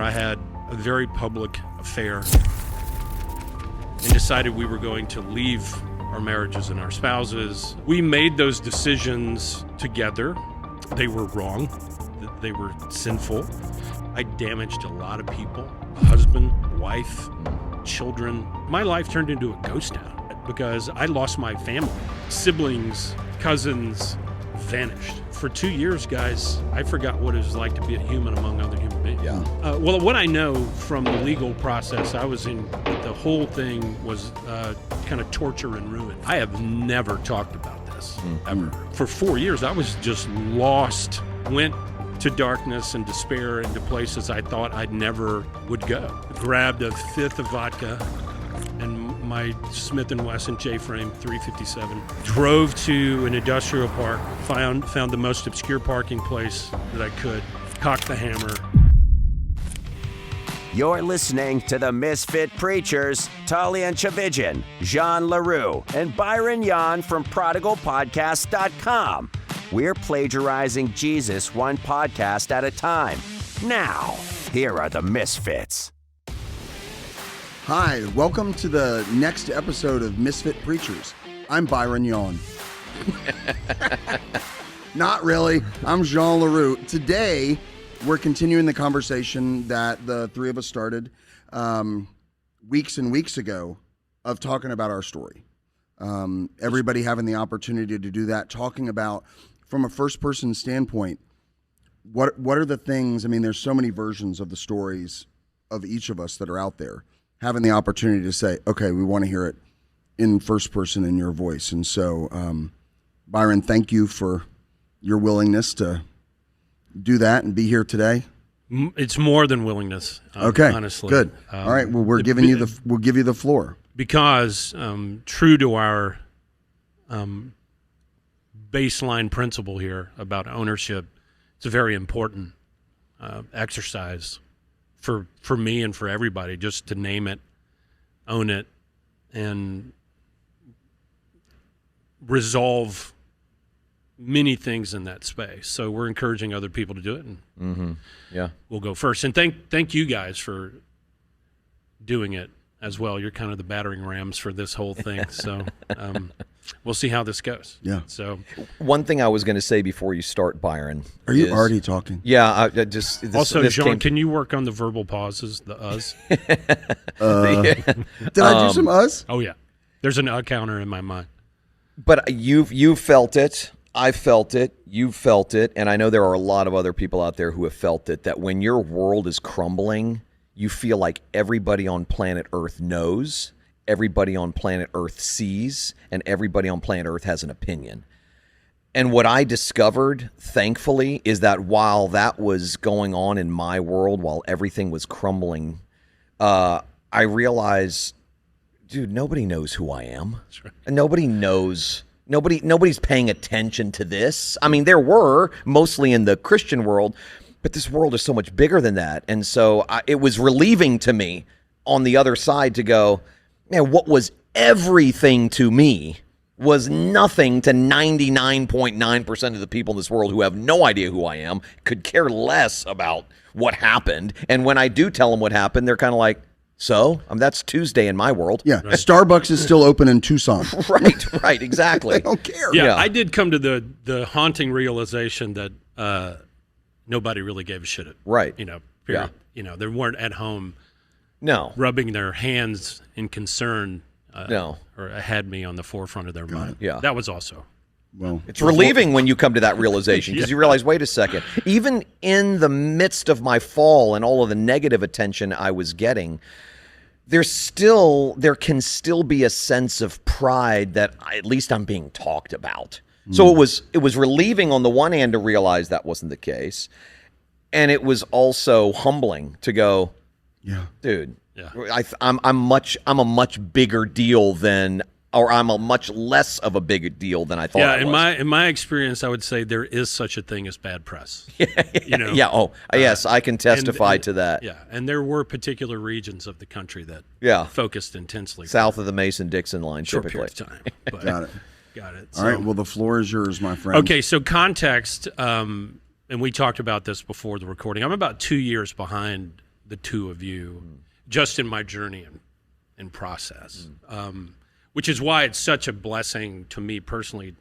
I had a very public affair and decided we were going to leave our marriages and our spouses. We made those decisions together. They were wrong. They were sinful. I damaged a lot of people, a husband, wife, children. My life turned into a ghost town because I lost my family. Siblings, cousins vanished. For 2 years, guys, I forgot what it was like to be a human among other human beings. Yeah. Well, what I know from the legal process, I was in, the whole thing was kind of torture and ruin. I have never talked about this, ever. For 4 years, I was just lost, went to darkness and despair into places I thought I'd never would go. Grabbed a fifth of vodka and my Smith & Wesson J-frame 357. Drove to an industrial park, found the most obscure parking place that I could, cocked the hammer. You're listening to the Misfit Preachers, Tullian, Tchividjian, Jean Larroux, and Byron Yawn from prodigalpodcast.com. We're plagiarizing Jesus one podcast at a time. Now, here are the Misfits. Hi, welcome to the next episode of Misfit Preachers. I'm Byron Yawn. Not really. I'm Jean Larroux. Today, we're continuing the conversation that the three of us started weeks and weeks ago of talking about our story. Everybody having the opportunity to do that, talking about, from a first-person standpoint, what are the things, I mean, there's so many versions of the stories of each of us that are out there. Having the opportunity to say, okay, we want to hear it in first person in your voice. And so, Byron, thank you for your willingness to do that and be here today. It's more than willingness. Okay, honestly. Good. All right. Well, we'll give you the floor because true to our baseline principle here about ownership, it's a very important exercise for me and for everybody, just to name it, own it, and resolve many things in that space. So we're encouraging other people to do it, and we'll go first. And thank you guys for doing it as well. You're kind of the battering rams for this whole thing. So we'll see how this goes. Yeah. So one thing I was going to say before you start, Byron. Are you already talking? Yeah. I just also, Jean, can you work on the verbal pauses, the us? Did I do some us? Oh yeah. There's an counter in my mind. But you felt it. I felt it. You felt it. And I know there are a lot of other people out there who have felt it, that when your world is crumbling, you feel like everybody on planet Earth knows, everybody on planet Earth sees, and everybody on planet Earth has an opinion. And what I discovered, thankfully, is that while that was going on in my world, while everything was crumbling, I realized, dude, nobody knows who I am. That's right. And nobody knows. Nobody's paying attention to this. I mean, there were, mostly in the Christian world, but this world is so much bigger than that. And so it was relieving to me on the other side to go, man, what was everything to me was nothing to 99.9% of the people in this world who have no idea who I am, could care less about what happened. And when I do tell them what happened, they're kind of like, so? That's Tuesday in my world. Yeah, right. Starbucks is still open in Tucson. Right, exactly. They don't care. Yeah, I did come to the haunting realization that nobody really gave a shit. Period. Yeah. They weren't at home. No. Rubbing their hands in concern. No. Or had me on the forefront of their mind. Yeah. That was also. Well, it's relieving when you come to that realization because you realize, wait a second, even in the midst of my fall and all of the negative attention I was getting, there can still be a sense of pride that at least I'm being talked about. So it was relieving on the one hand to realize that wasn't the case, and it was also humbling to go, yeah, dude, I'm a much bigger deal than. Or I'm a much less of a big deal than I thought. Yeah, I was. in my experience, I would say there is such a thing as bad press. Yeah. Oh, yes, I can testify to that. Yeah, and there were particular regions of the country that focused intensely south of the Mason-Dixon line, short typically. Period of time. But got it. All right. Well, the floor is yours, my friend. Okay. So context, and we talked about this before the recording. I'm about 2 years behind the two of you, just in my journey and process, which is why it's such a blessing to me personally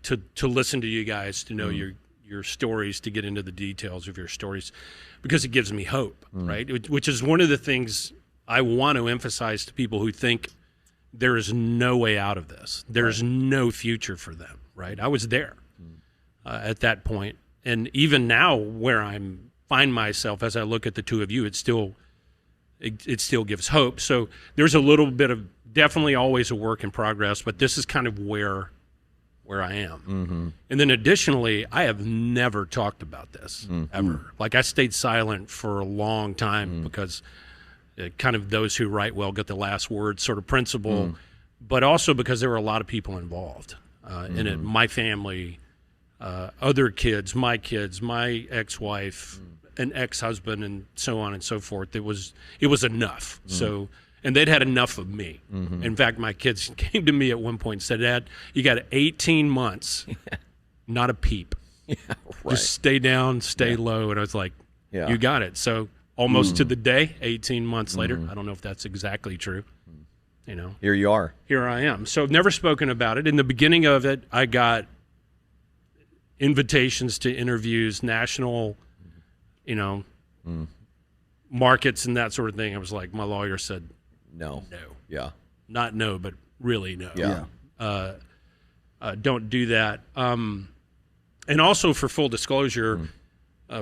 to listen to you guys, to know your stories, to get into the details of your stories, because it gives me hope, right? Which is one of the things I want to emphasize to people who think there is no way out of this. There's no future for them, right? I was there at that point. And even now where find myself as I look at the two of you, it still gives hope. So there's a little bit of definitely always a work in progress, but this is kind of where I am. And then additionally, I have never talked about this ever. Like I stayed silent for a long time because kind of those who write well get the last word sort of principle, but also because there were a lot of people involved in it. My family, other kids, my ex-wife, an ex-husband, and so on and so forth. It was enough. So, and they'd had enough of me. In fact, my kids came to me at one point and said, "Dad, you got 18 months, not a peep. Just stay down, stay low." And I was like, "You got it." So almost to the day, 18 months later, I don't know if that's exactly true. You know, Here you are. Here I am. So I've never spoken about it. In the beginning of it, I got invitations to interviews, national, markets and that sort of thing. I was like, my lawyer said, No. Yeah. Not no, but really no. Yeah. Don't do that. And also, for full disclosure,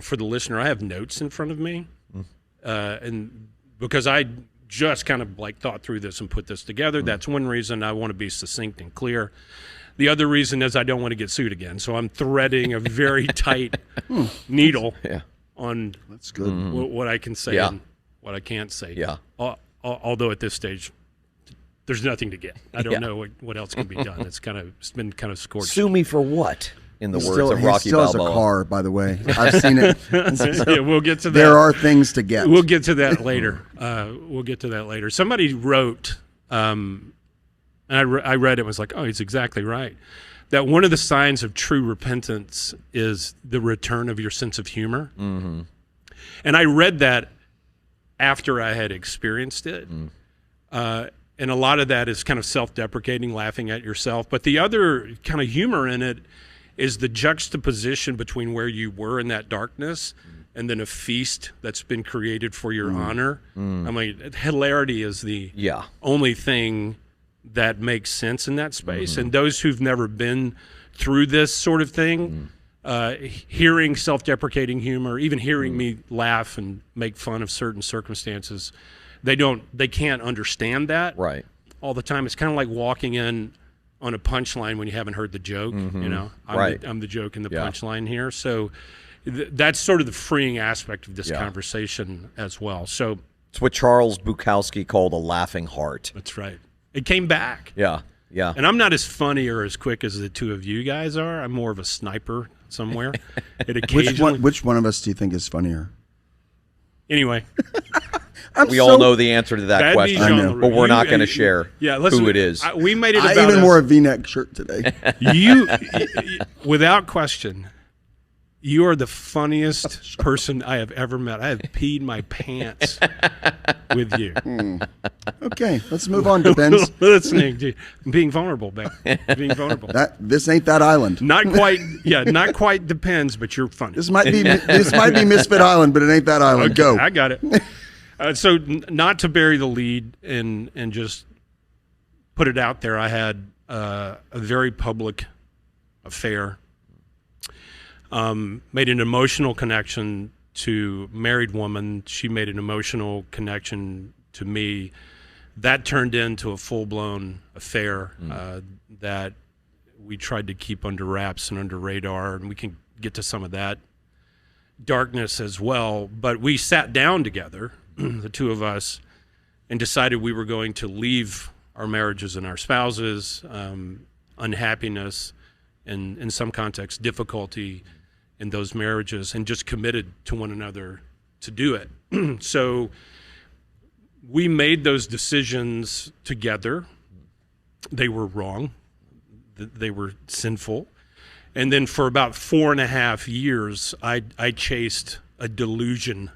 for the listener, I have notes in front of me. And because I just kind of like thought through this and put this together, that's one reason I want to be succinct and clear. The other reason is I don't want to get sued again. So I'm threading a very tight needle on That's good. what I can say and what I can't say. Yeah. Although at this stage, there's nothing to get. I don't know what else can be done. It's been kind of scorched. Sue me for what? In the words of He Rocky still has Balboa. a car, by the way. I've seen it. Yeah, we'll get to that. There are things to get. We'll get to that later. Somebody wrote, and I read it and was like, oh, he's exactly right. That one of the signs of true repentance is the return of your sense of humor. And I read that after I had experienced it. And a lot of that is kind of self-deprecating, laughing at yourself. But the other kind of humor in it is the juxtaposition between where you were in that darkness and then a feast that's been created for your honor. I mean, hilarity is the only thing that makes sense in that space. And those who've never been through this sort of thing, hearing self-deprecating humor, even hearing me laugh and make fun of certain circumstances, they can't understand that all the time. It's kind of like walking in on a punchline when you haven't heard the joke. I'm the joke in the punchline here. So that's sort of the freeing aspect of this conversation as well. So it's what Charles Bukowski called a laughing heart. That's right. It came back. Yeah. And I'm not as funny or as quick as the two of you guys are. I'm more of a sniper somewhere. Which one of us do you think is funnier? Anyway. We all know the answer to that question, but we're not going to share who it is. We made it about I even wore a V-neck shirt today. You, without question, you are the funniest person I have ever met. I have peed my pants with you. Okay, let's move on, Depends. Listening to being vulnerable, man. Being vulnerable. This ain't that island. Not quite Depends, but you're funny. This might be Misfit Island, but it ain't that island. Okay, Go. I got it. So not to bury the lead and just put it out there, I had a very public affair. Made an emotional connection to a married woman. She made an emotional connection to me. That turned into a full-blown affair that we tried to keep under wraps and under radar, and we can get to some of that darkness as well. But we sat down together, the two of us, and decided we were going to leave our marriages and our spouses, unhappiness, and in some contexts, difficulty in those marriages, and just committed to one another to do it. So we made those decisions together. They were wrong. They were sinful. And then for about 4.5 years, I chased a delusion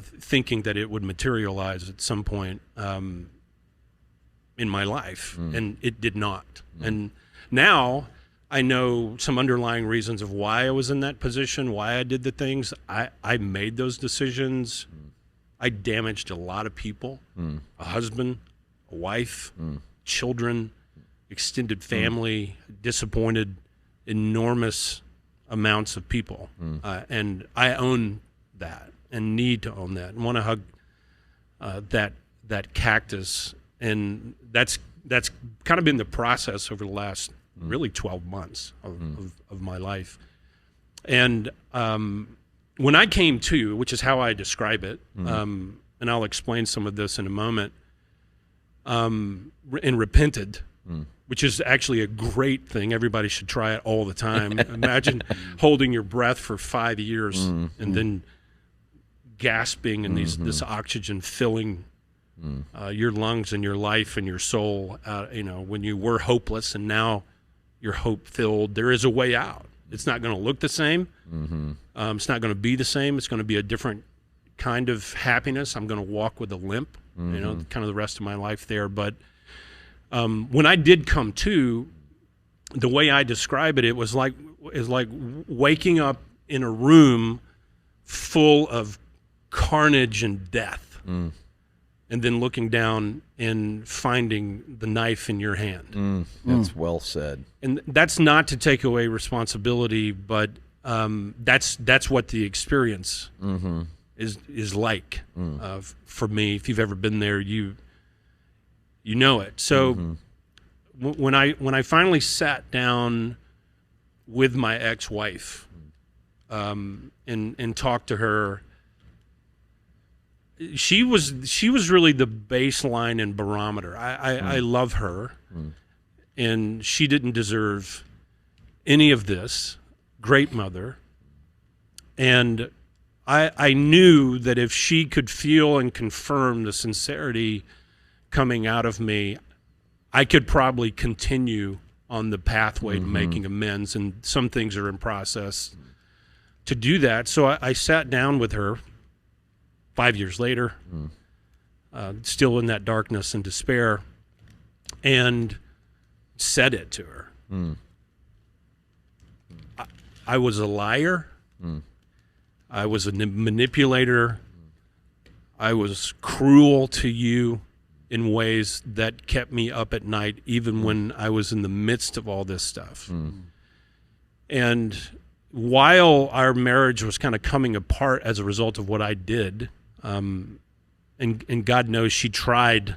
thinking that it would materialize at some point in my life, and it did not. And now I know some underlying reasons of why I was in that position, why I did the things. I made those decisions. I damaged a lot of people, a husband, a wife, children, extended family, disappointed enormous amounts of people. And I own that and need to own that and want to hug that cactus. And that's kind of been the process over the last really 12 months of my life. And when I came to, which is how I describe it, and I'll explain some of this in a moment, and repented, which is actually a great thing. Everybody should try it all the time. Imagine holding your breath for 5 years and then gasping and this oxygen filling your lungs and your life and your soul, when you were hopeless and now you're hope-filled. There is a way out. It's not going to look the same. It's not going to be the same. It's going to be a different kind of happiness. I'm going to walk with a limp, kind of the rest of my life there. But when I did come to, the way I describe it, it was like waking up in a room full of carnage and death, and then looking down and finding the knife in your hand. That's well said. And that's not to take away responsibility, but that's what the experience is like for me. If you've ever been there, you know it. So when I finally sat down with my ex-wife and talked to her, she was really the baseline and barometer. I love her, and she didn't deserve any of this. Great mother. And I knew that if she could feel and confirm the sincerity coming out of me, I could probably continue on the pathway to making amends, and some things are in process to do that. So I sat down with her 5 years later, still in that darkness and despair, and said it to her. I was a liar. I was a manipulator. I was cruel to you in ways that kept me up at night, even when I was in the midst of all this stuff. And while our marriage was kind of coming apart as a result of what I did, and God knows she tried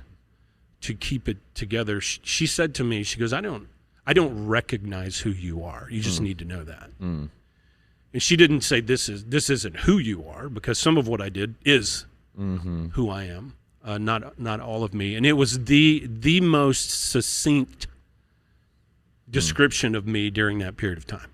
to keep it together, she said to me, she goes, I don't recognize who you are. You just need to know that. And she didn't say this isn't who you are, because some of what I did is who I am, not all of me. And it was the most succinct description of me during that period of time.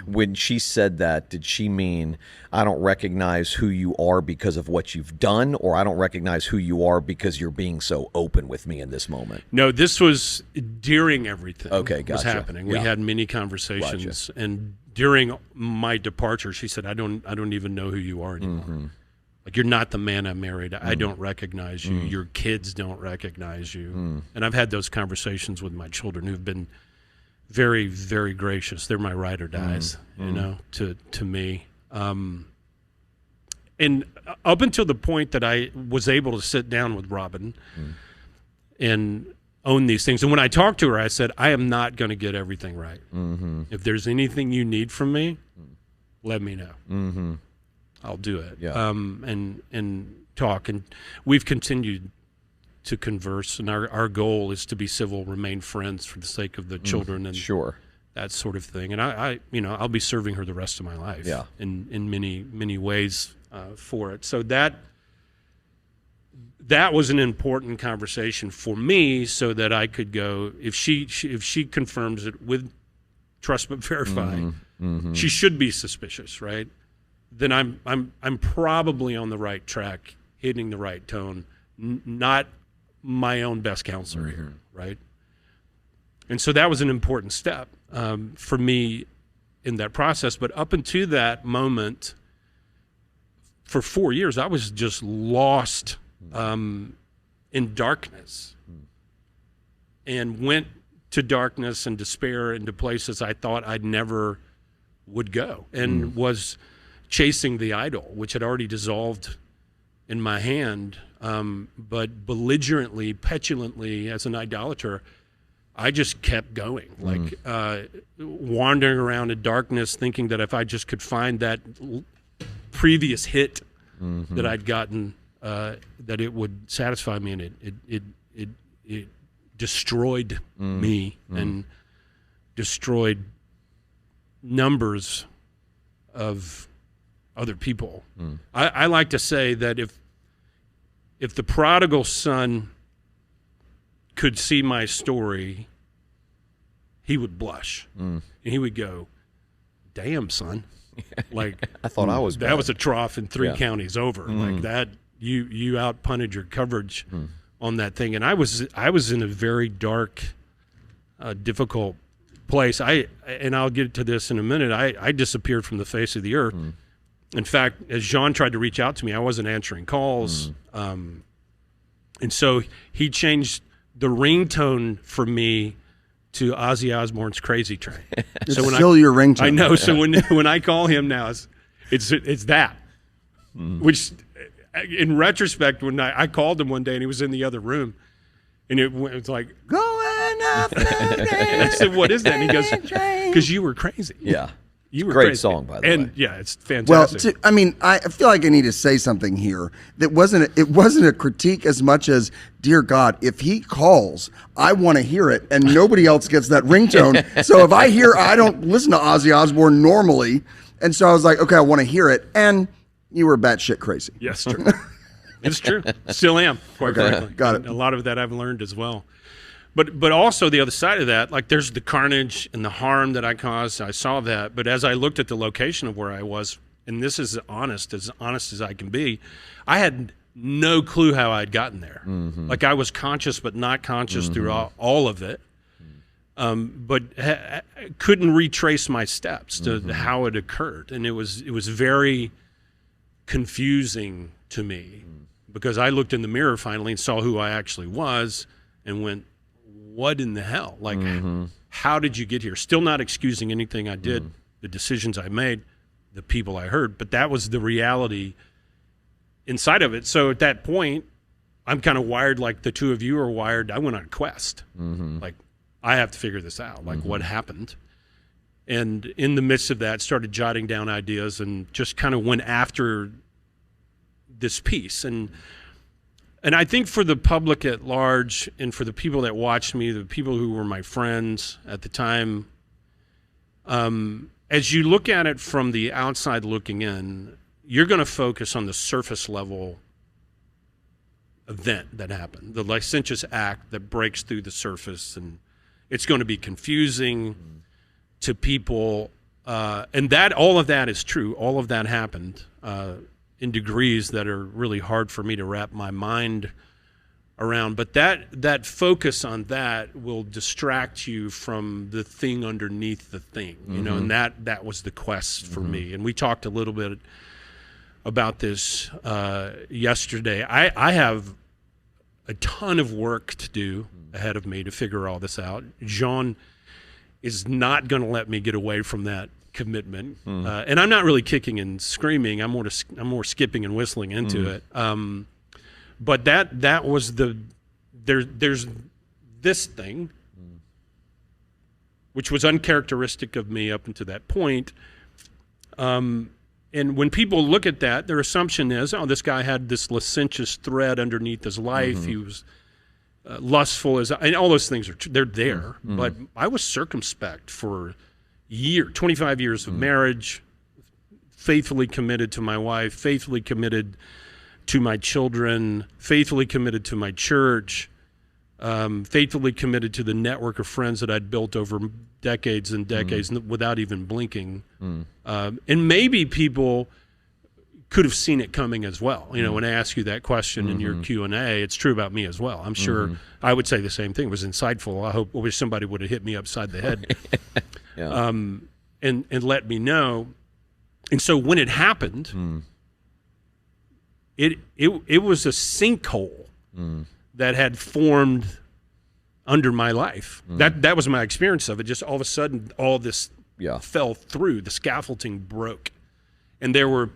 When she said that, did she mean, I don't recognize who you are because of what you've done, or I don't recognize who you are because you're being so open with me in this moment? No, this was during everything was happening. Yeah. We had many conversations, and during my departure, she said, I don't even know who you are anymore. Like, you're not the man I married. I don't recognize you. Your kids don't recognize you. And I've had those conversations with my children, who've been very, very gracious. They're my ride or dies, to me. And up until the point that I was able to sit down with Robin and own these things. And when I talked to her, I said, I am not going to get everything right. If there's anything you need from me, let me know. I'll do it. Yeah. And talk. And we've continued to converse, and our goal is to be civil, remain friends for the sake of the children and that sort of thing. And I'll be serving her the rest of my life in many, many ways for it. So that was an important conversation for me, so that I could go, if she confirms it with trust but verify, she should be suspicious, right? Then I'm probably on the right track, hitting the right tone, not my own best counselor here, right? And so that was an important step for me in that process. But up until that moment, for 4 years, I was just lost in darkness, and went to darkness and despair into places I thought I'd never would go, and was chasing the idol, which had already dissolved in my hand. But belligerently, petulantly, as an idolater, I just kept going, like wandering around in darkness, thinking that if I just could find that previous hit that I'd gotten, that it would satisfy me, and it destroyed me and destroyed numbers of other people. I like to say that if the prodigal son could see my story, he would blush, and he would go, "Damn, son." Like, I thought I was that bad. was a trough in 3 counties over. Like that, you outpunted your coverage on that thing, and I was in a very dark, difficult place. And I'll get to this in a minute. I disappeared from the face of the earth. In fact, as Jean tried to reach out to me, I wasn't answering calls, and so he changed the ringtone for me to Ozzy Osbourne's "Crazy Train." It's So when still your ringtone. I know. So when I call him now, it's that. Which, in retrospect, when I called him one day and he was in the other room, and it was like, Going up and I said, "What is that?" And he goes, "Because you were crazy." Yeah. You were Great crazy. song, by the and way. yeah, it's Well, fantastic. I feel like I need to say something here that it wasn't a critique as much as, dear God, if he calls, I want to hear it, and nobody else gets that ringtone. So if I don't listen to Ozzy Osbourne normally, and so I was like, okay, I want to hear it, and you were batshit crazy. Yes, true. It's true. Still am, quite frankly. Got it. And a lot of that I've learned as well. But also the other side of that, like there's the carnage and the harm that I caused. I saw that. But as I looked at the location of where I was, and this is honest as I can be, I had no clue how I'd gotten there. Like I was conscious but not conscious through all of it. But couldn't retrace my steps to how it occurred. And it was very confusing to me because I looked in the mirror finally and saw who I actually was and went, what in the hell? Like, how did you get here? Still not excusing anything I did, the decisions I made, the people I heard, but that was the reality inside of it. So at that point, I'm kind of wired like the two of you are wired. I went on a quest. Like, I have to figure this out. Like, what happened? And in the midst of that, started jotting down ideas and just kind of went after this piece. And I think for the public at large and for the people that watched me, the people who were my friends at the time, as you look at it from the outside looking in, you're going to focus on the surface level event that happened, the licentious act that breaks through the surface, and it's going to be confusing to people. And that all of that is true. All of that happened. In degrees that are really hard for me to wrap my mind around. But that focus on that will distract you from the thing underneath the thing, you know, and that was the quest for me. And we talked a little bit about this yesterday. I have a ton of work to do ahead of me to figure all this out. Jean is not going to let me get away from that commitment, and I'm not really kicking and screaming. I'm more skipping and whistling into it. But that was there's this thing, which was uncharacteristic of me up until that point. And when people look at that, their assumption is, oh, this guy had this licentious thread underneath his life. He was lustful, and all those things they're there. But I was circumspect for 25 years of marriage, faithfully committed to my wife, faithfully committed to my children, faithfully committed to my church, faithfully committed to the network of friends that I'd built over decades and decades without even blinking. And maybe people could have seen it coming as well. You know, when I ask you that question in your Q&A, it's true about me as well. I'm sure I would say the same thing. It was insightful. I wish somebody would have hit me upside the head and let me know. And so when it happened, it was a sinkhole that had formed under my life. That was my experience of it. Just all of a sudden, all this fell through. The scaffolding broke, and there were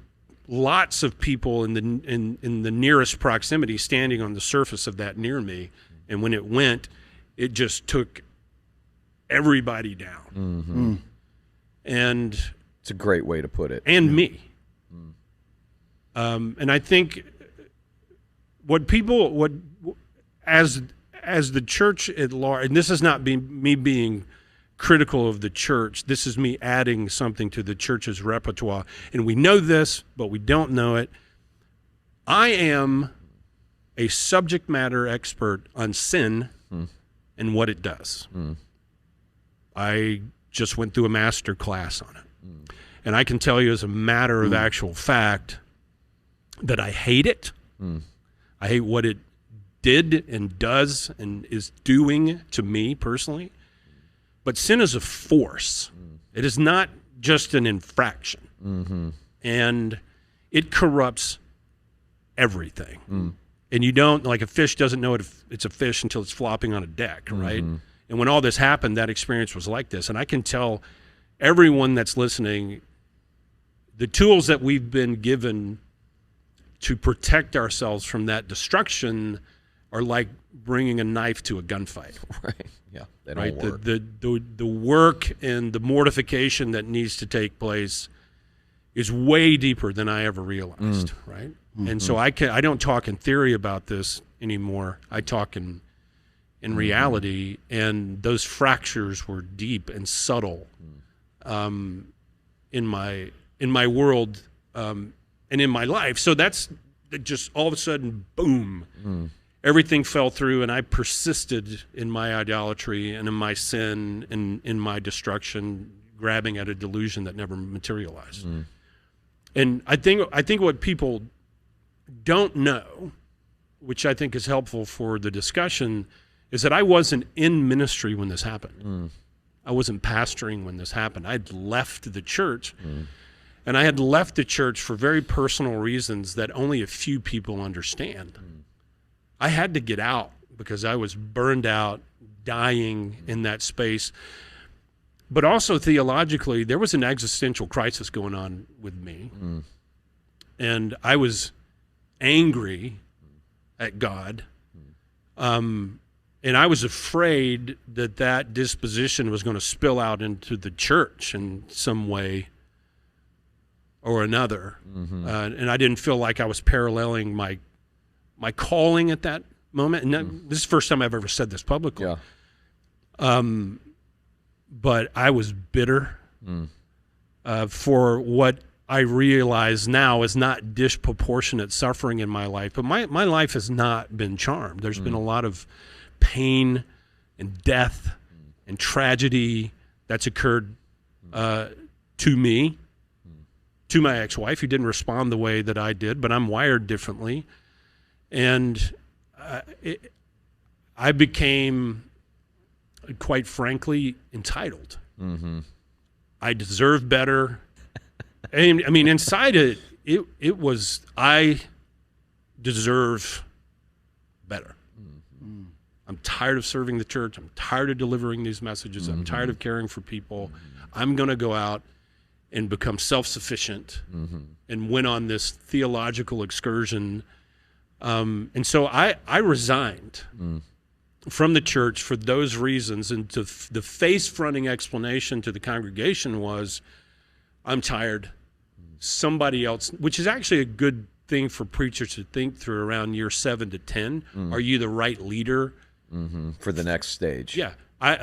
lots of people in the nearest proximity standing on the surface of that near me. And when it went, it just took everybody down. And it's a great way to put it. And me. And I think as the church at large, and this is not me being critical of the church, this is me adding something to the church's repertoire. And we know this, but we don't know it. I am a subject matter expert on sin and what it does. I just went through a master class on it. And I can tell you as a matter of actual fact that I hate it. I hate what it did and does and is doing to me personally. But sin is a force. It is not just an infraction. And it corrupts everything. And you don't, like a fish doesn't know it's a fish until it's flopping on a deck, right? And when all this happened, that experience was like this. And I can tell everyone that's listening, the tools that we've been given to protect ourselves from that destruction are like bringing a knife to a gunfight. Right. Yeah. They don't work. The work and the mortification that needs to take place is way deeper than I ever realized. Right. And so I don't talk in theory about this anymore. I talk in reality, and those fractures were deep and subtle in my world and in my life. So that's just all of a sudden, boom, everything fell through, and I persisted in my idolatry and in my sin and in my destruction, grabbing at a delusion that never materialized. And I think what people don't know, which I think is helpful for the discussion, is that I wasn't in ministry when this happened. I wasn't pastoring when this happened. I'd left the church, and I had left the church for very personal reasons that only a few people understand. I had to get out because I was burned out, dying in that space. But also theologically, there was an existential crisis going on with me. And I was angry at God. And I was afraid that disposition was going to spill out into the church in some way or another. And I didn't feel like I was paralleling my calling at that moment. And this is the first time I've ever said this publicly. But I was bitter for what I realize now is not disproportionate suffering in my life. But my life has not been charmed. There's been a lot of pain and death and tragedy that's occurred to me, to my ex-wife, who didn't respond the way that I did, but I'm wired differently. And I became, quite frankly, entitled. I deserve better. And I mean, inside it was, I deserve better. I'm tired of serving the church. I'm tired of delivering these messages. I'm tired of caring for people. I'm going to go out and become self-sufficient and went on this theological excursion. And so I resigned from the church for those reasons. And the face-fronting explanation to the congregation was, I'm tired. Somebody else, which is actually a good thing for preachers to think through around year 7 to 10. Are you the right leader? For the next stage. Yeah.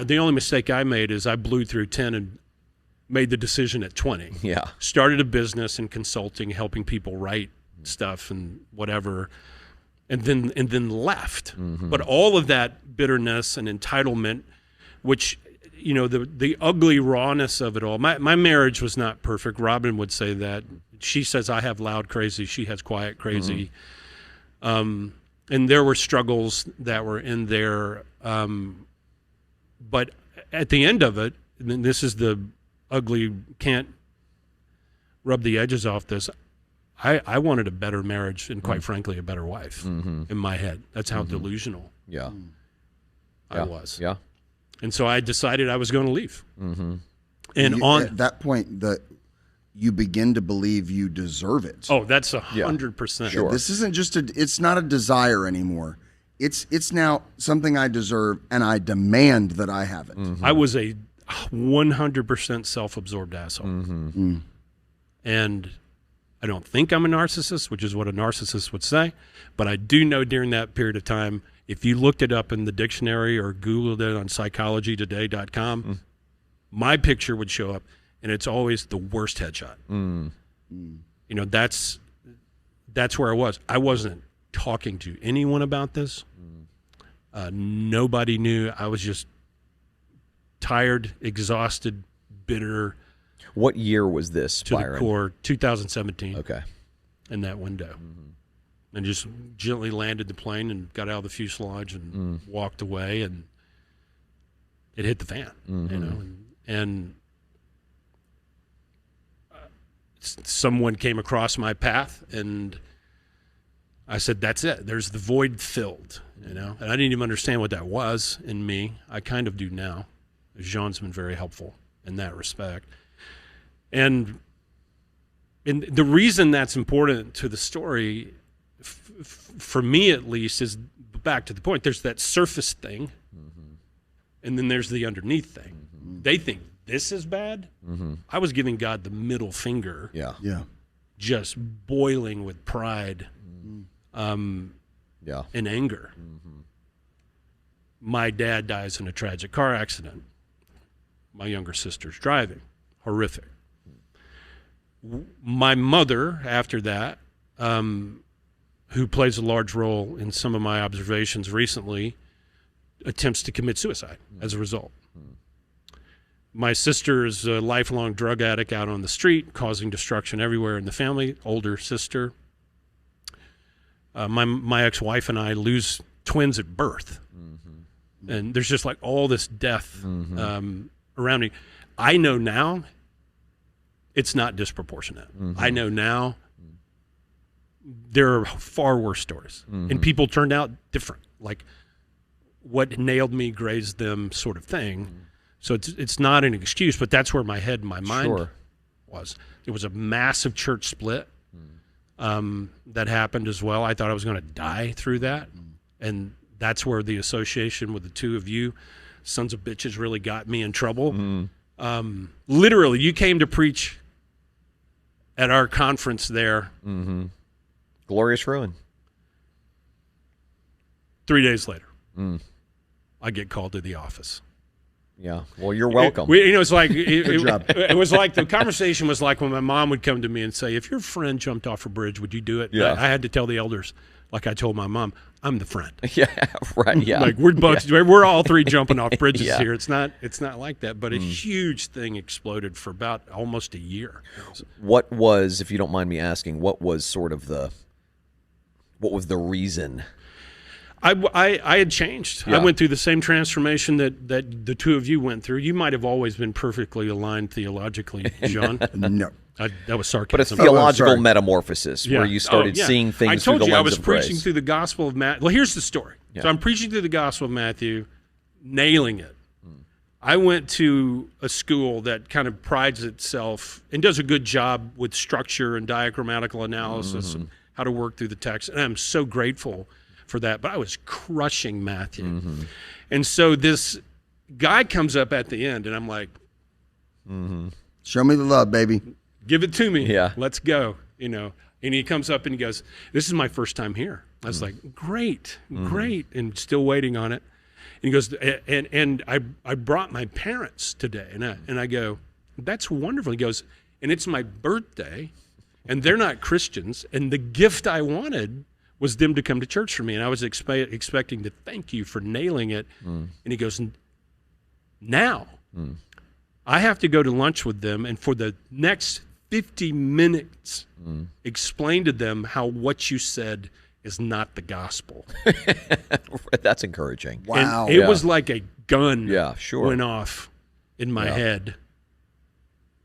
The only mistake I made is I blew through 10 and made the decision at 20. Yeah. Started a business in consulting, helping people write stuff and whatever, and then left. But all of that bitterness and entitlement, which, you know, the ugly rawness of it all. My marriage was not perfect. Robin would say that. She says I have loud crazy. She has quiet crazy. And there were struggles that were in there. But at the end of it, and this is the ugly, can't rub the edges off this, I wanted a better marriage and, quite frankly, a better wife in my head. That's how delusional I was. Yeah. And so I decided I was going to leave. And at that point, you begin to believe you deserve it. Oh, that's 100%. Sure. This isn't just it's not a desire anymore. It's now something I deserve, and I demand that I have it. I was a 100% self-absorbed asshole. And I don't think I'm a narcissist, which is what a narcissist would say. But I do know during that period of time, if you looked it up in the dictionary or Googled it on psychologytoday.com, my picture would show up, and it's always the worst headshot. You know, that's where I was. I wasn't talking to anyone about this. Nobody knew. I was just tired, exhausted, bitter. What year was this, to Byron? the core, 2017. Okay. In that window. And just gently landed the plane and got out of the fuselage and walked away, and it hit the fan, you know. And someone came across my path, and I said, that's it. There's the void filled, you know. And I didn't even understand what that was in me. I kind of do now. Jean's been very helpful in that respect. And the reason that's important to the story, for me at least, is back to the point. There's that surface thing, and then there's the underneath thing. They think this is bad. I was giving God the middle finger. Yeah. Just boiling with pride and anger. My dad dies in a tragic car accident. My younger sister's driving. Horrific. My mother, after that, who plays a large role in some of my observations recently, attempts to commit suicide as a result. My sister is a lifelong drug addict out on the street, causing destruction everywhere in the family, older sister. My ex-wife and I lose twins at birth. And there's just like all this death around me. I know now it's not disproportionate. I know now there are far worse stories. And people turned out different. Like what nailed me grazed them sort of thing. So it's not an excuse, but that's where my head and my mind was. It was a massive church split that happened as well. I thought I was going to die through that. And that's where the association with the two of you sons of bitches really got me in trouble. Literally, you came to preach at our conference there. Glorious Ruin. 3 days later, I get called to the office. Yeah. Well, you're welcome. It's like Good job. It was like the conversation was like when my mom would come to me and say, "If your friend jumped off a bridge, would you do it?" Yeah. I had to tell the elders, like I told my mom, "I'm the friend." Yeah. Right. Yeah. Like we're all three jumping off bridges Yeah. here. It's not like that, but a huge thing exploded for about almost a year. What was, if you don't mind me asking, what was the reason? I had changed. Yeah. I went through the same transformation that the two of you went through. You might have always been perfectly aligned theologically, John. No. That was sarcasm. But a theological sorry. metamorphosis where you started seeing things through the lens of grace. I was preaching through the Gospel of Matthew. Well, here's the story. Yeah. So I'm preaching through the Gospel of Matthew, nailing it. I went to a school that kind of prides itself and does a good job with structure and diagrammatical analysis and how to work through the text. And I'm so grateful for that. But I was crushing Matthew. And so this guy comes up at the end, and I'm like, Show me the love, baby. give it to me. Yeah. Let's go. And he comes up and he goes, "This is my first time here." I was like, great, and still waiting on it. And he goes, and I brought my parents today. And I go, "That's wonderful." He goes, "And it's my birthday, and they're not Christians, and the gift I wanted was them to come to church for me. And I was expecting to thank you for nailing it." And he goes, "Now I have to go to lunch with them, and for the next 50 minutes explain to them how what you said is not the gospel." That's encouraging. Wow. And it was like a gun went went off in my head.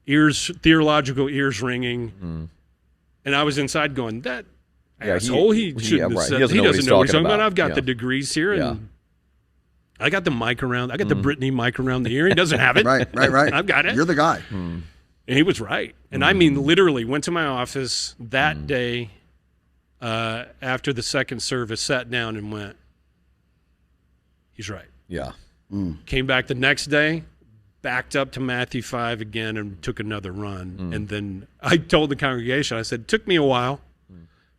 Theological ears ringing. And I was inside going, that Yeah, asshole, he shouldn't have said that. He doesn't know what he's talking about. I've got the degrees here, and I got the mic around. I got the Brittany mic around the ear. He doesn't have it. Right. I've got it. You're the guy. And he was right. And I mean, literally went to my office that day after the second service, sat down and went, he's right. Yeah. Came back the next day, backed up to Matthew 5 again and took another run. And then I told the congregation, I said, it took me a while,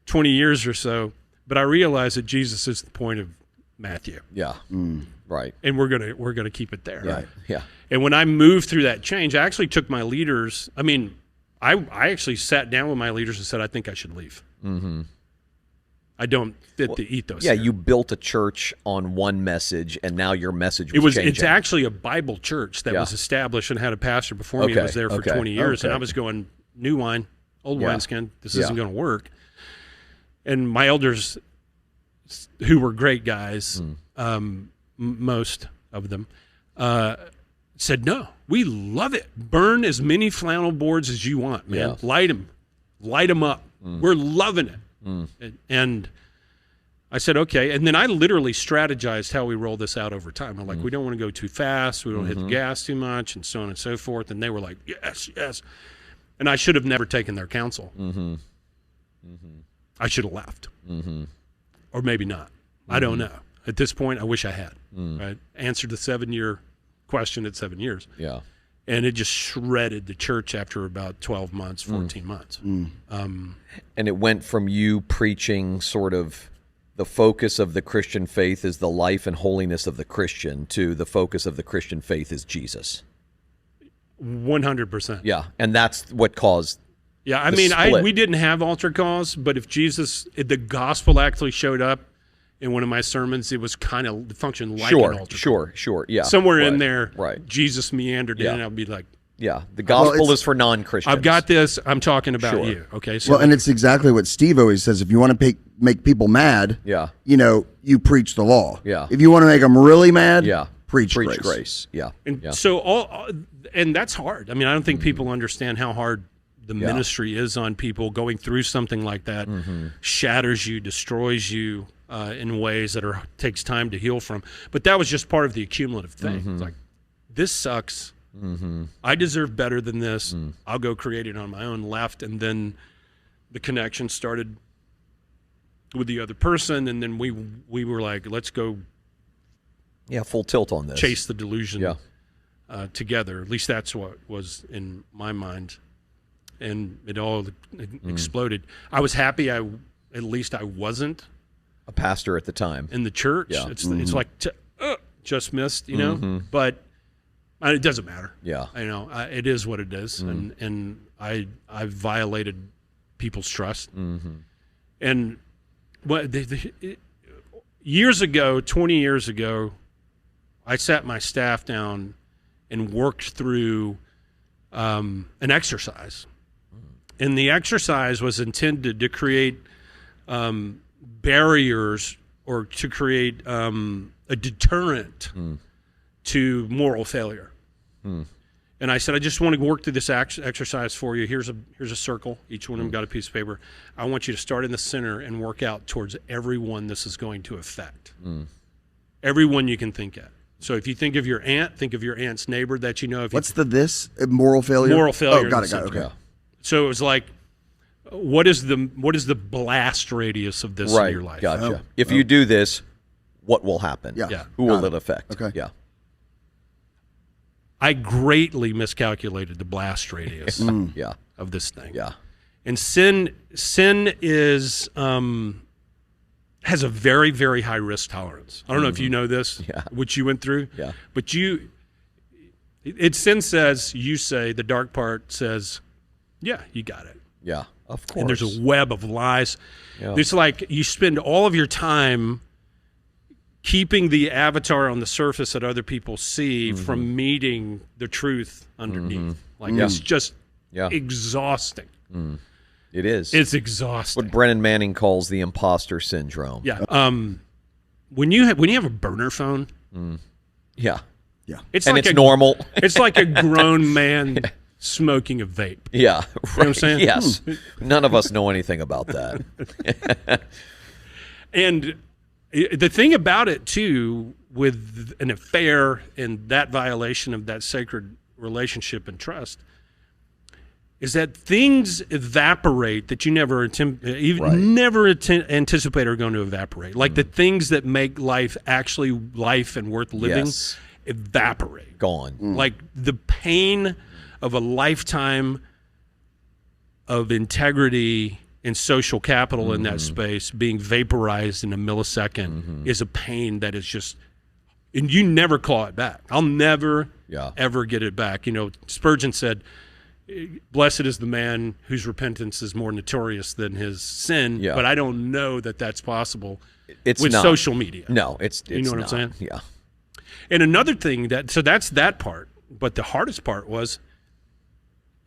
20 years or so, but I realized that Jesus is the point of Matthew. Yeah. Right. And we're gonna keep it there. Yeah. Yeah. And when I moved through that change, I actually took my leaders. I mean, I actually sat down with my leaders and said, I think I should leave. I don't fit the ethos. Yeah, here. you built a church on one message, and now your message was changing. It's actually a Bible church that was established and had a pastor before me who was there for 20 years. And I was going, new wine, old wineskin, this isn't going to work. And my elders, who were great guys, most of them, said, no, we love it. Burn as many flannel boards as you want, man. Light them up. We're loving it. And I said, okay. And then I literally strategized how we roll this out over time. I'm like, we don't want to go too fast. We don't hit the gas too much, and so on and so forth. And they were like, yes, yes. And I should have never taken their counsel. I should have left. Or maybe not. I don't know. At this point, I wish I had. Right? Answered the 7-year question at 7 years. Yeah. And it just shredded the church after about 12 months, 14 months. And it went from you preaching sort of the focus of the Christian faith is the life and holiness of the Christian to the focus of the Christian faith is Jesus. 100%. Yeah, and that's what caused I the mean, split. we didn't have altar calls, but if the gospel actually showed up in one of my sermons, it was kind of functioned like an altar call. Sure, yeah. Somewhere in there, right. Jesus meandered in, and I'll be like, yeah, the gospel is for non-Christians. I've got this. I'm talking about you. Okay. So and it's exactly what Steve always says. If you want to make people mad, you preach the law. Yeah. If you want to make them really mad, preach grace. Yeah. And so and that's hard. I mean, I don't think people understand how hard the ministry is on people. Going through something like that shatters you, destroys you in ways that takes time to heal from. But that was just part of the accumulative thing. It's like, this sucks. I deserve better than this. I'll go create it on my own left. And then the connection started with the other person. And then we were like, let's go full tilt on this. Chase the delusion together. At least that's what was in my mind. And it all exploded. I was happy at least I wasn't a pastor at the time in the church. Yeah. It's like just missed, you know, but it doesn't matter. Yeah. It is what it is. And I violated people's trust. And years ago, 20 years ago, I sat my staff down and worked through an exercise. And the exercise was intended to create barriers or to create a deterrent to moral failure. And I said, I just want to work through this exercise for you. Here's a circle. Each one of them got a piece of paper. I want you to start in the center and work out towards everyone this is going to affect. Everyone you can think of. So if you think of your aunt, think of your aunt's neighbor that you know. What's moral failure? Moral failure. Oh, got it. Okay. So it was like, what is the blast radius of this in your life? Gotcha. If you do this, what will happen? Yeah. Who will it affect? Okay. Yeah. I greatly miscalculated the blast radius of this thing. Yeah. And sin is has a very, very high risk tolerance. I don't know if you know this, which you went through. Yeah. But sin says, you say, the dark part says, yeah, you got it. Yeah, of course. And there's a web of lies. Yeah. It's like you spend all of your time keeping the avatar on the surface that other people see from meeting the truth underneath. Like it's just exhausting. It is. It's exhausting. What Brennan Manning calls the imposter syndrome. Yeah. When you have a burner phone, Yeah. it's And like it's normal. It's like a grown man smoking a vape. Yeah. Right. You know what I'm saying? Yes. None of us know anything about that. And the thing about it, too, with an affair and that violation of that sacred relationship and trust, is that things evaporate that you never anticipate are going to evaporate. Like the things that make life actually life and worth living evaporate. Gone. Like the pain of a lifetime of integrity and social capital in that space being vaporized in a millisecond is a pain that is just, and you never claw it back. I'll never, ever get it back. You know, Spurgeon said, blessed is the man whose repentance is more notorious than his sin, but I don't know that that's possible with social media. No, it's you know what not. I'm saying? Yeah. And another thing so that's that part, but the hardest part was,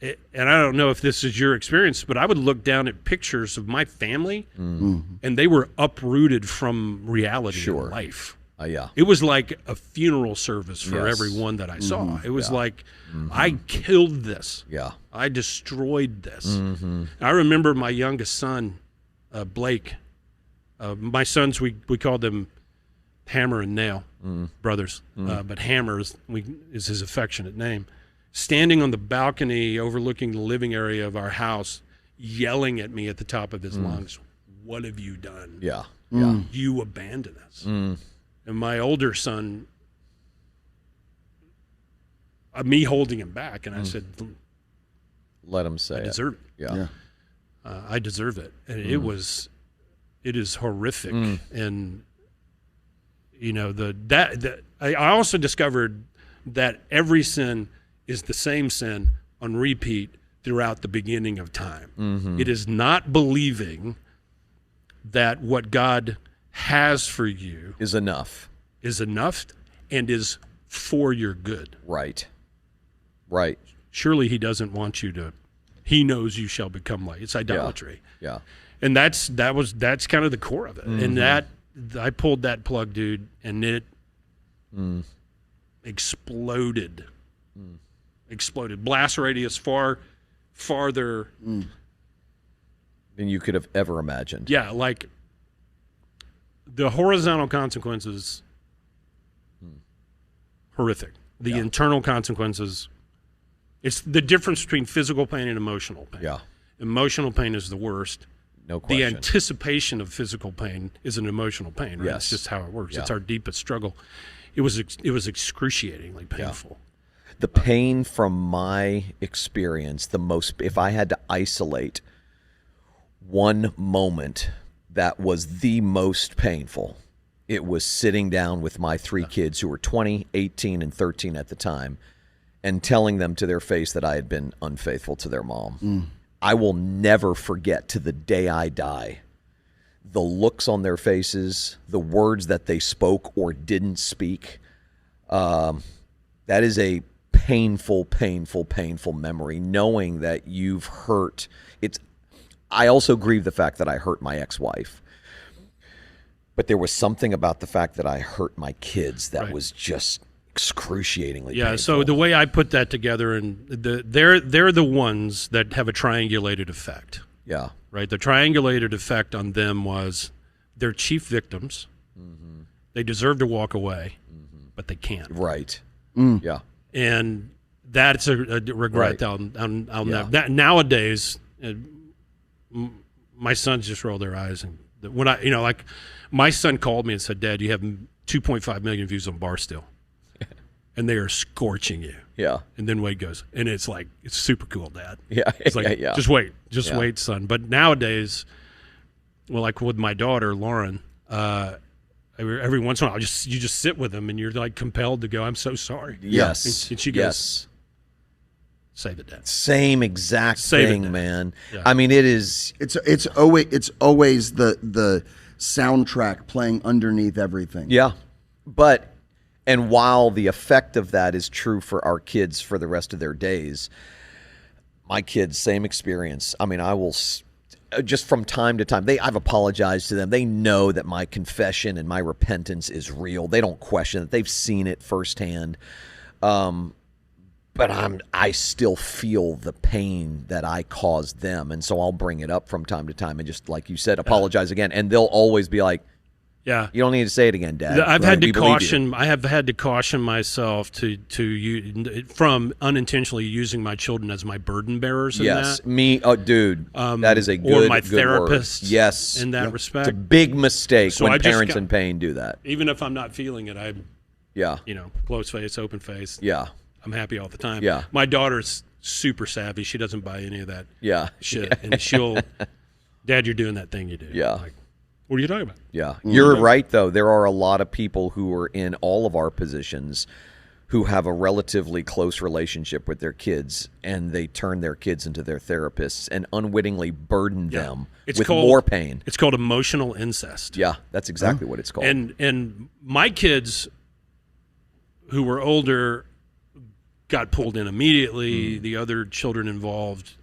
and I don't know if this is your experience, but I would look down at pictures of my family, and they were uprooted from reality of life. It was like a funeral service for everyone that I saw. It was like, I killed this. I destroyed this. I remember my youngest son, Blake. My sons, we called them Hammer and Nail brothers, but Hammer is his affectionate name. Standing on the balcony overlooking the living area of our house, yelling at me at the top of his lungs, "What have you done? You abandoned us." And my older son, me holding him back, and I said, "Let him say I deserve it. I deserve it." And it is horrific. And you know, I also discovered that every sin is the same sin on repeat throughout the beginning of time. It is not believing that what God has for you is enough and is for your good. Right. Surely he doesn't want you to, he knows you shall become like, it's idolatry. And that's kind of the core of it. And that, I pulled that plug, dude, and it exploded. Blast radius farther than you could have ever imagined. Yeah, like the horizontal consequences, horrific. The internal consequences, it's the difference between physical pain and emotional pain. Emotional pain is the worst. No question. The anticipation of physical pain is an emotional pain, right? It's just how it works. It's our deepest struggle. It was excruciatingly painful. The pain from my experience, if I had to isolate one moment that was the most painful, it was sitting down with my three kids who were 20, 18, and 13 at the time and telling them to their face that I had been unfaithful to their mom. I will never forget to the day I die the looks on their faces, the words that they spoke or didn't speak. That is a painful memory, knowing that you've hurt. I also grieve the fact that I hurt my ex-wife, but there was something about the fact that I hurt my kids that was just excruciatingly painful. So the way I put that together, and they're the ones that have a triangulated effect. Right. The triangulated effect on them was they're chief victims. They deserve to walk away, but they can't. Right. And that's a regret. I'll never. Nowadays, my sons just roll their eyes, and when like my son called me and said, "Dad, you have 2.5 million views on Barstool, and they are scorching you." And then Wade goes, and it's like, it's super cool, Dad. It's like, just wait, wait, son. But nowadays, well, like with my daughter Lauren, every once in a while, you just sit with them, and you're like compelled to go, "I'm so sorry." Yes. And she goes, "Save it, Dad." Same exact thing, man. I mean, it's always the soundtrack playing underneath everything. But and while the effect of that is true for our kids for the rest of their days, my kids, same experience. I mean, I will just from time to time, I've apologized to them. They know that my confession and my repentance is real. They don't question it. They've seen it firsthand. but I still feel the pain that I caused them, and so I'll bring it up from time to time and just, like you said, apologize again, and they'll always be like, yeah, you don't need to say it again, Dad. I have had to caution myself from unintentionally using my children as my burden bearers. Yes, that. me, dude, that is a good, or my good therapist. word. Yes, in that respect, it's a big mistake So when parents in pain do that. Even if I'm not feeling it, closed face, open face. Yeah, I'm happy all the time. Yeah, my daughter's super savvy. She doesn't buy any of that. Shit, and she'll, Dad, you're doing that thing you do. Yeah. Like, what are you talking about? Yeah, you're right, though. There are a lot of people who are in all of our positions who have a relatively close relationship with their kids, and they turn their kids into their therapists and unwittingly burden them with more pain. It's called emotional incest. Yeah, that's exactly what it's called. And my kids, who were older, got pulled in immediately. The other children involved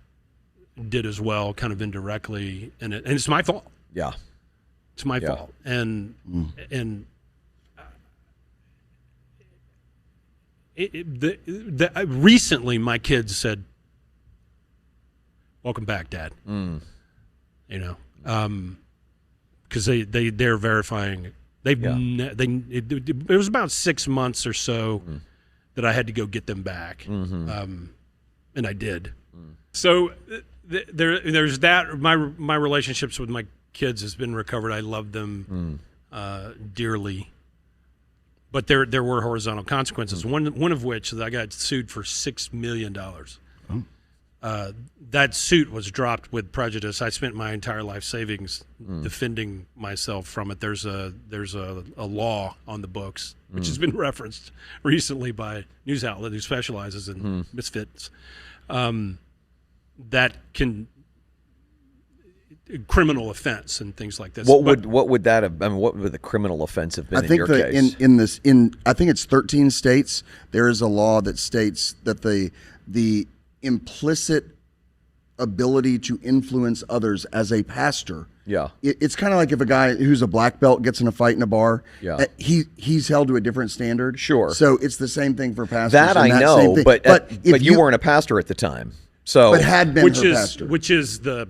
did as well, kind of indirectly, and it's my fault. Yeah. It's my fault, and recently my kids said, "Welcome back, Dad." You know, because they're verifying. It was about 6 months or so that I had to go get them back, and I did. So there's that. My relationships with my kids has been recovered. I love them dearly, but there were horizontal consequences. One of which is I got sued for $6 million. That suit was dropped with prejudice. I spent my entire life savings defending myself from it. There's a law on the books which has been referenced recently by a news outlet who specializes in misfits that can. Criminal offense and things like this. What would that have? I mean, what would the criminal offense have been in your case? in I think it's 13 states. There is a law that states that the implicit ability to influence others as a pastor. Yeah, it's kind of like if a guy who's a black belt gets in a fight in a bar. Yeah, he's held to a different standard. Sure. So it's the same thing for pastors. That I know, but you weren't a pastor at the time, so but had been pastor, which is the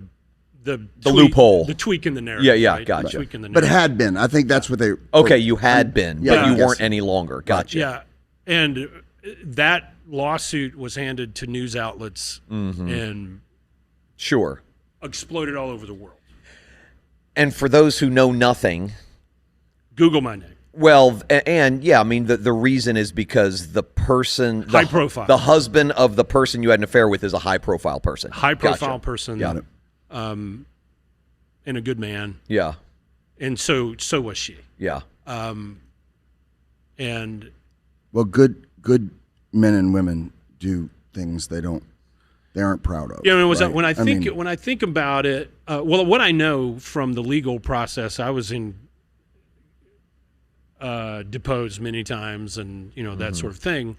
loophole, the tweak in the narrative. Yeah, right? gotcha. The tweak in the but narrative. had been. I think that's what they. Okay, you had been, but you weren't any longer. Gotcha. Yeah, and that lawsuit was handed to news outlets and exploded all over the world. And for those who know nothing, Google my name. Well, and yeah, I mean the reason is because the person, high profile, the husband of the person you had an affair with is a high profile person. High profile person. Got it. And a good man. Yeah. And so was she. Yeah. And well, good men and women do things they aren't proud of. Yeah, it was right? when I think about it. Well, what I know from the legal process, I was deposed many times, and that sort of thing.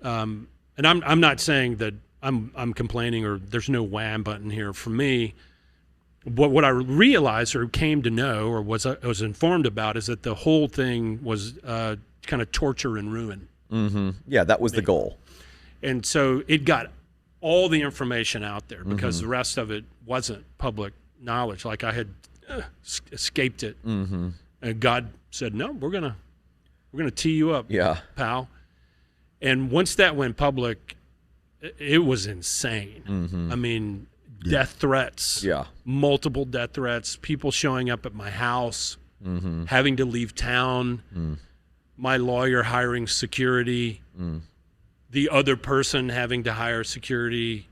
And I'm not saying that I'm complaining or there's no wham button here for me. What I realized or came to know or was informed about is that the whole thing was kind of torture and ruin. Mm-hmm. Yeah, that was the goal. And so it got all the information out there because the rest of it wasn't public knowledge. Like I had escaped it, and God said, "No, we're gonna tee you up, pal." And once that went public, it was insane. I mean, death threats, multiple death threats, people showing up at my house, having to leave town, my lawyer hiring security, the other person having to hire security.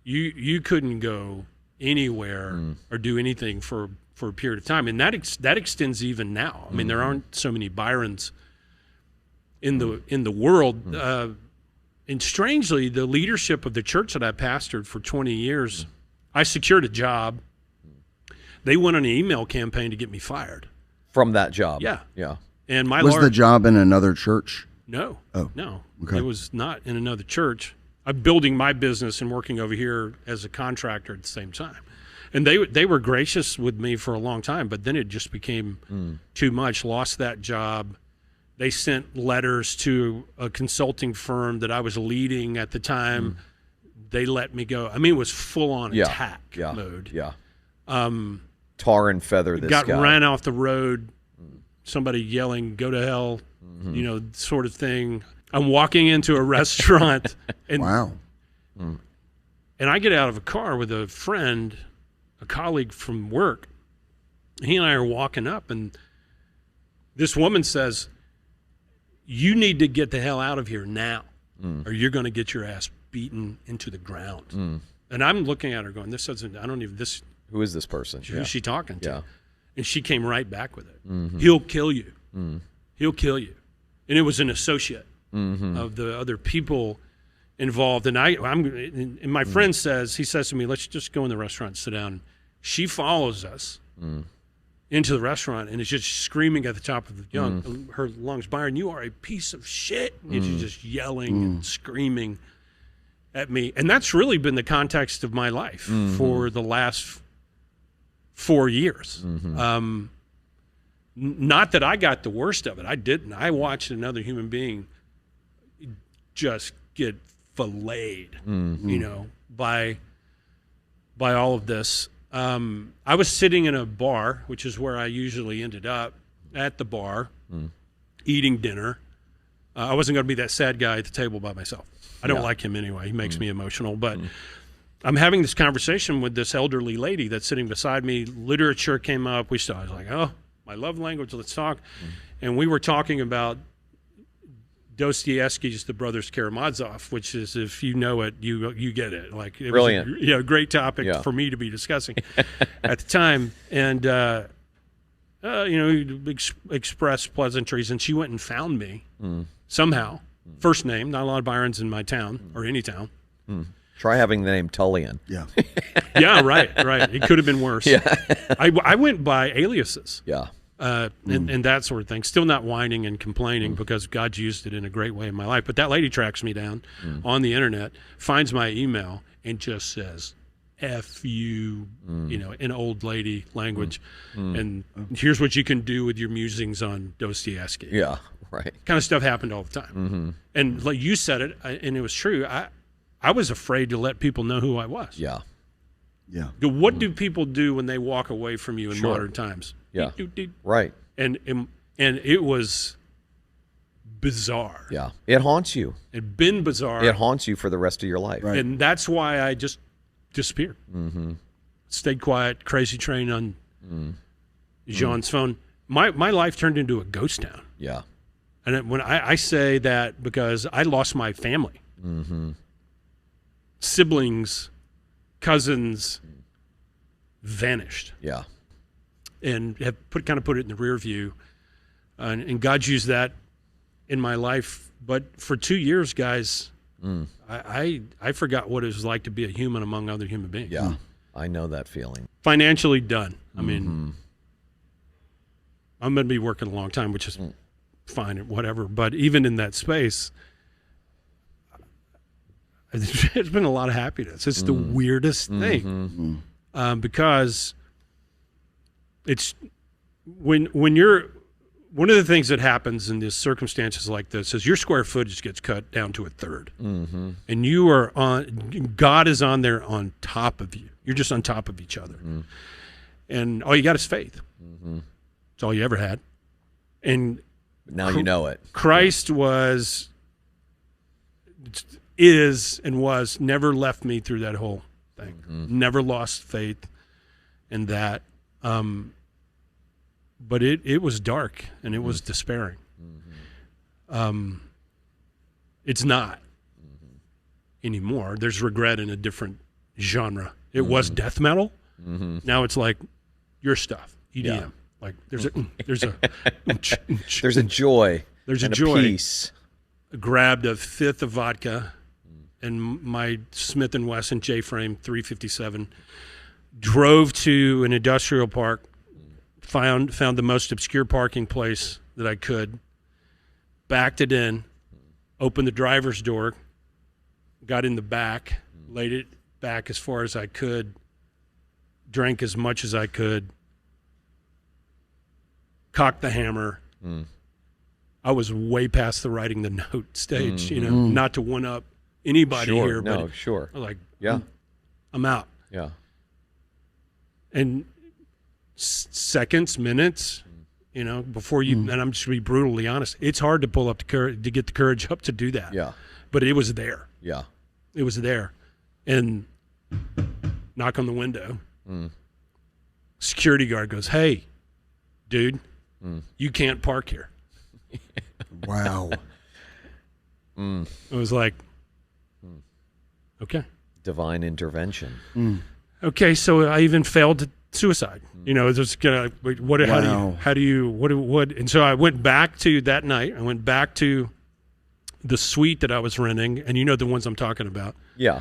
You couldn't go anywhere or do anything for a period of time, and that extends even now. I mean, there aren't so many Byrons in the world. And strangely, the leadership of the church that I pastored for 20 years, I secured a job. They went on an email campaign to get me fired. From that job? Yeah. Yeah. And was the job in another church? No. Oh. No. Okay. It was not in another church. I'm building my business and working over here as a contractor at the same time. And they were gracious with me for a long time, but then it just became too much. Lost that job. They sent letters to a consulting firm that I was leading at the time. They let me go. I mean, it was full-on attack mode. Yeah. Tar and feather this guy. guy. Ran off the road, somebody yelling, go to hell, sort of thing. I'm walking into a restaurant. And, Wow. And I get out of a car with a friend, a colleague from work. He and I are walking up, and this woman says, you need to get the hell out of here now, or you're going to get your ass beaten into the ground. And I'm looking at her going, this doesn't, I don't even, this. Who is this person? Who's she talking to? Yeah. And she came right back with it. He'll kill you. He'll kill you. And it was an associate of the other people involved. And and my friend says, he says to me, let's just go in the restaurant and sit down. She follows us into the restaurant and is just screaming at the top of her lungs, Byron, you are a piece of shit. And she's just yelling and screaming at me. And that's really been the context of my life for the last 4 years. Not that I got the worst of it. I didn't. I watched another human being just get filleted, by all of this. I was sitting in a bar, which is where I usually ended up, at the bar, eating dinner. I wasn't going to be that sad guy at the table by myself. I don't like him anyway. He makes me emotional. But I'm having this conversation with this elderly lady that's sitting beside me. Literature came up. I was like, oh, my love language, let's talk. And we were talking about Dostoevsky's The Brothers Karamazov, which is, if you know it, you get it. Like, it Brilliant. was a great topic for me to be discussing at the time. And, expressed pleasantries, and she went and found me somehow. First name, not a lot of Byrons in my town or any town. Try having the name Tullian. Yeah. Yeah, right. It could have been worse. Yeah. I went by aliases. Yeah. And that sort of thing. Still not whining and complaining because God's used it in a great way in my life. But that lady tracks me down on the internet, finds my email, and just says, F you, in old lady language. And here's what you can do with your musings on Dostoevsky. Yeah, right. Kind of stuff happened all the time. And like you said it, and it was true, I was afraid to let people know who I was. Yeah. Yeah. What do people do when they walk away from you in modern times? Yeah. Doot. Right. And it was bizarre. Yeah. It haunts you. It'd been bizarre. It haunts you for the rest of your life. Right. And that's why I just disappeared. Stayed quiet, crazy train on Jean's phone. My life turned into a ghost town. Yeah. And when I say that because I lost my family. Siblings, cousins vanished. Yeah. And have put it in the rear view. And God's used that in my life. But for 2 years, guys, I forgot what it was like to be a human among other human beings. Yeah. I know that feeling. Financially done. I mean, I'm going to be working a long time, which is fine and whatever. But even in that space, it's been a lot of happiness. It's the weirdest thing. Because it's when you're, one of the things that happens in these circumstances like this is your square footage gets cut down to a third. And you are God is on there on top of you. You're just on top of each other. And all you got is faith. It's all you ever had. And now you know it. Christ is never left me through that whole thing. Never lost faith in that. But it was dark and it was despairing. It's not anymore. There's regret in a different genre. It was death metal. Now it's like your stuff, EDM. Yeah. Like there's a There's a joy. There's and a joy. Peace. Grabbed a fifth of vodka and my Smith & Wesson J-frame 357, drove to an industrial park, found the most obscure parking place that I could, backed it in, opened the driver's door, got in the back, laid it back as far as I could, drank as much as I could, cocked the hammer. I was way past the writing the note stage, not to one up anybody Sure. here. No, but sure. I was like, Yeah. I'm out. Yeah. And seconds, minutes, before you, and I'm just going to be brutally honest, it's hard to pull up the courage, to get the courage up to do that. Yeah. But it was there. Yeah. It was there. And knock on the window. Security guard goes, "Hey, dude, you can't park here." Wow. It was like, okay. Divine intervention. Okay, so I even failed suicide. Just gonna Wow. how do you and so I went back to that night. I went back to the suite that I was renting, and the ones I'm talking about. Yeah.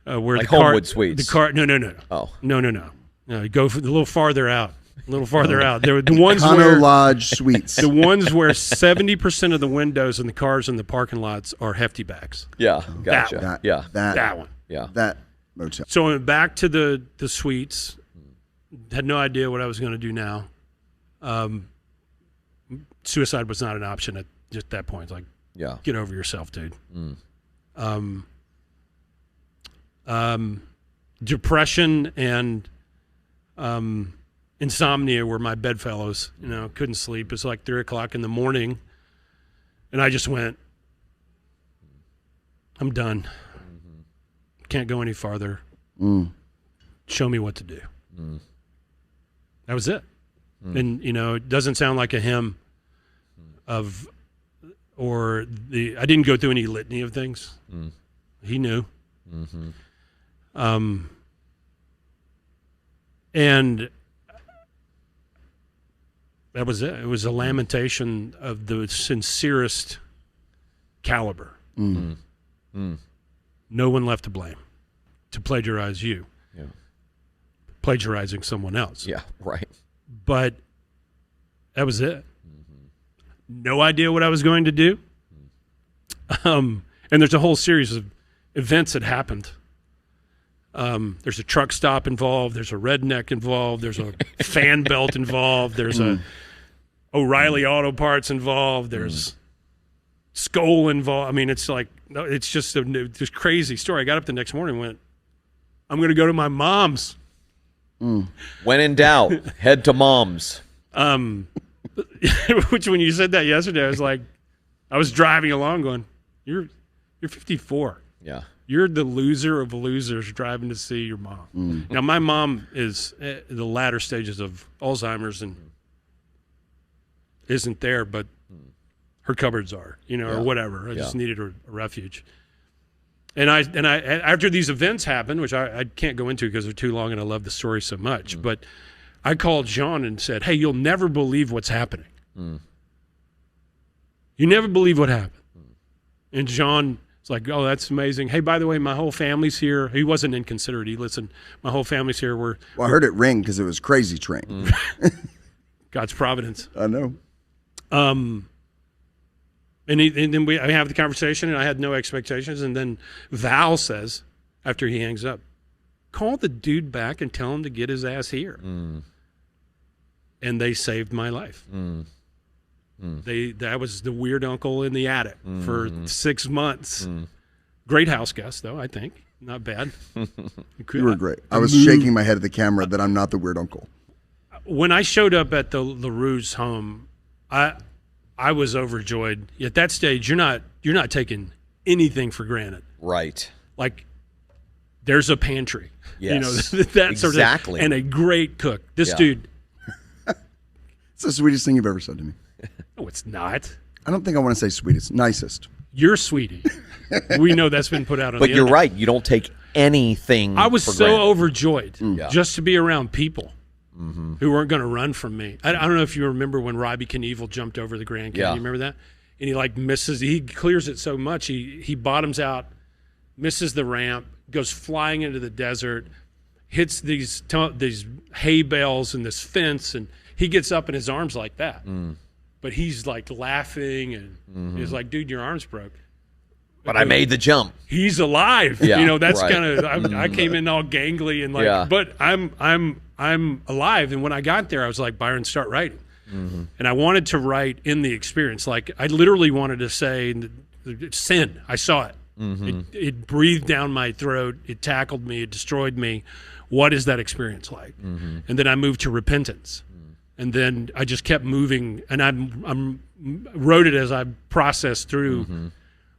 Where Like the car, Homewood Suites. The car, no. Oh. No, go for a little farther out. A little farther out. There were the ones Cono where Lodge Suites. the ones where 70% of the windows and the cars in the parking lots are hefty bags. Yeah. Gotcha. one. Yeah. That one. Yeah. That motel. So I went back to the suites. Had no idea what I was going to do now. Suicide was not an option at just that point. Like, Yeah. get over yourself, dude. Depression and insomnia were my bedfellows. Couldn't sleep. It's like 3 o'clock in the morning, and I just went, I'm done. Can't go any farther. Show me what to do. That was it. And it doesn't sound like a hymn I didn't go through any litany of things. He knew. And that was it. It was a lamentation of the sincerest caliber. No one left to blame. To plagiarize you. Yeah. Plagiarizing someone else. Yeah. Right. But that was it. No idea what I was going to do. And there's a whole series of events that happened. There's a truck stop involved. There's a redneck involved. There's a fan belt involved. There's a O'Reilly Auto Parts involved. There's Skoll involved. I mean, it's like, it's just this crazy story. I got up the next morning and went, I'm going to go to my mom's. When in doubt, head to mom's. Which when you said that yesterday, I was like, I was driving along going, you're 54. Yeah. You're the loser of losers driving to see your mom. Now, my mom is in the latter stages of Alzheimer's and isn't there, but her cupboards are, or whatever. I just needed a refuge. And I after these events happened, which I can't go into because they're too long and I love the story so much, but I called John and said, hey, you'll never believe what's happening. You never believe what happened. And John was like, oh, that's amazing. Hey, by the way, my whole family's here. He wasn't inconsiderate. He listened. My whole family's here. Well, I heard it ring because it was Crazy Train. God's providence. I know. And then I have the conversation, and I had no expectations. And then Val says, after he hangs up, call the dude back and tell him to get his ass here. And they saved my life. That was the weird uncle in the attic for 6 months. Great house guest, though, I think. Not bad. You were great. I was shaking my head at the camera that I'm not the weird uncle. When I showed up at the Larroux's home, I was overjoyed. At that stage, you're not taking anything for granted. Right. Like, there's a pantry. Yes. That sort of, exactly. and a great cook. This dude. It's the sweetest thing you've ever said to me. No, it's not. I don't think I want to say sweetest. Nicest. You're sweetie. We know that's been put out on But the you're internet. right. You don't take anything I was for so granted. overjoyed Yeah. just to be around people who weren't going to run from me. I don't know if you remember when Robbie Knievel jumped over the Grand Canyon. Yeah. You remember that? And he misses. He clears it so much. He bottoms out, misses the ramp, goes flying into the desert, hits these hay bales and this fence, and he gets up in his arms like that. But he's like laughing, and he's like, dude, your arm's broke. But I made the jump. He's alive. Yeah, That's right. kind of, I came in all gangly and like, Yeah. but I'm alive. And when I got there, I was like, Byron, start writing. And I wanted to write in the experience. Like, I literally wanted to say, sin, I saw it. It breathed down my throat. It tackled me. It destroyed me. What is that experience like? And then I moved to repentance. And then I just kept moving, and I wrote it as I processed through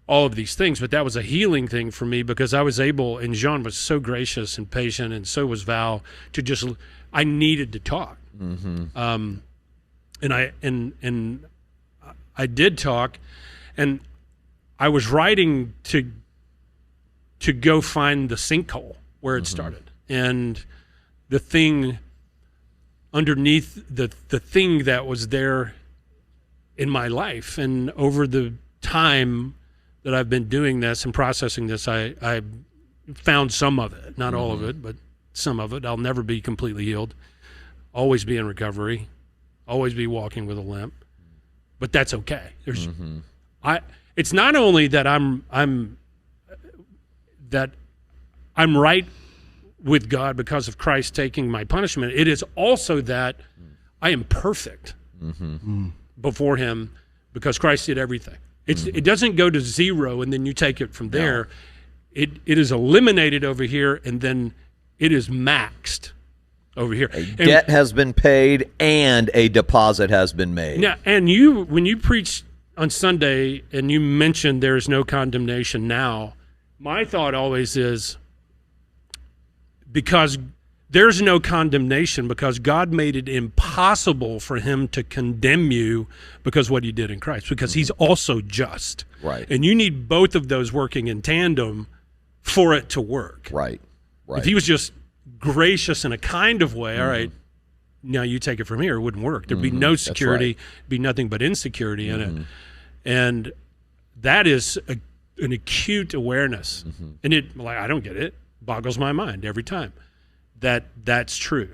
all of these things. But that was a healing thing for me, because I was able, and Jean was so gracious and patient, and so was Val, to just, I needed to talk. And I did talk, and I was writing to go find the sinkhole where it started, and the thing underneath, the thing that was there in my life. And over the time that I've been doing this and processing this, I found some of it, not all of it, but some of it. I'll never be completely healed, always be in recovery, always be walking with a limp, but that's okay. There's, it's not only that I'm right with God because of Christ taking my punishment. It is also that I am perfect before him because Christ did everything. It doesn't go to zero and then you take it from there. It is eliminated over here, and then it is maxed over here. Debt has been paid and a deposit has been made. Now, and when you preach on Sunday and you mention there is no condemnation now, my thought always is, because there's no condemnation because God made it impossible for him to condemn you because what he did in Christ, because he's also just. Right. And you need both of those working in tandem for it to work. Right. If he was just gracious in a kind of way, all right, now you take it from here, it wouldn't work. There'd be no security, be nothing but insecurity in it. And that is an acute awareness. And I don't get it. Boggles my mind every time that's true.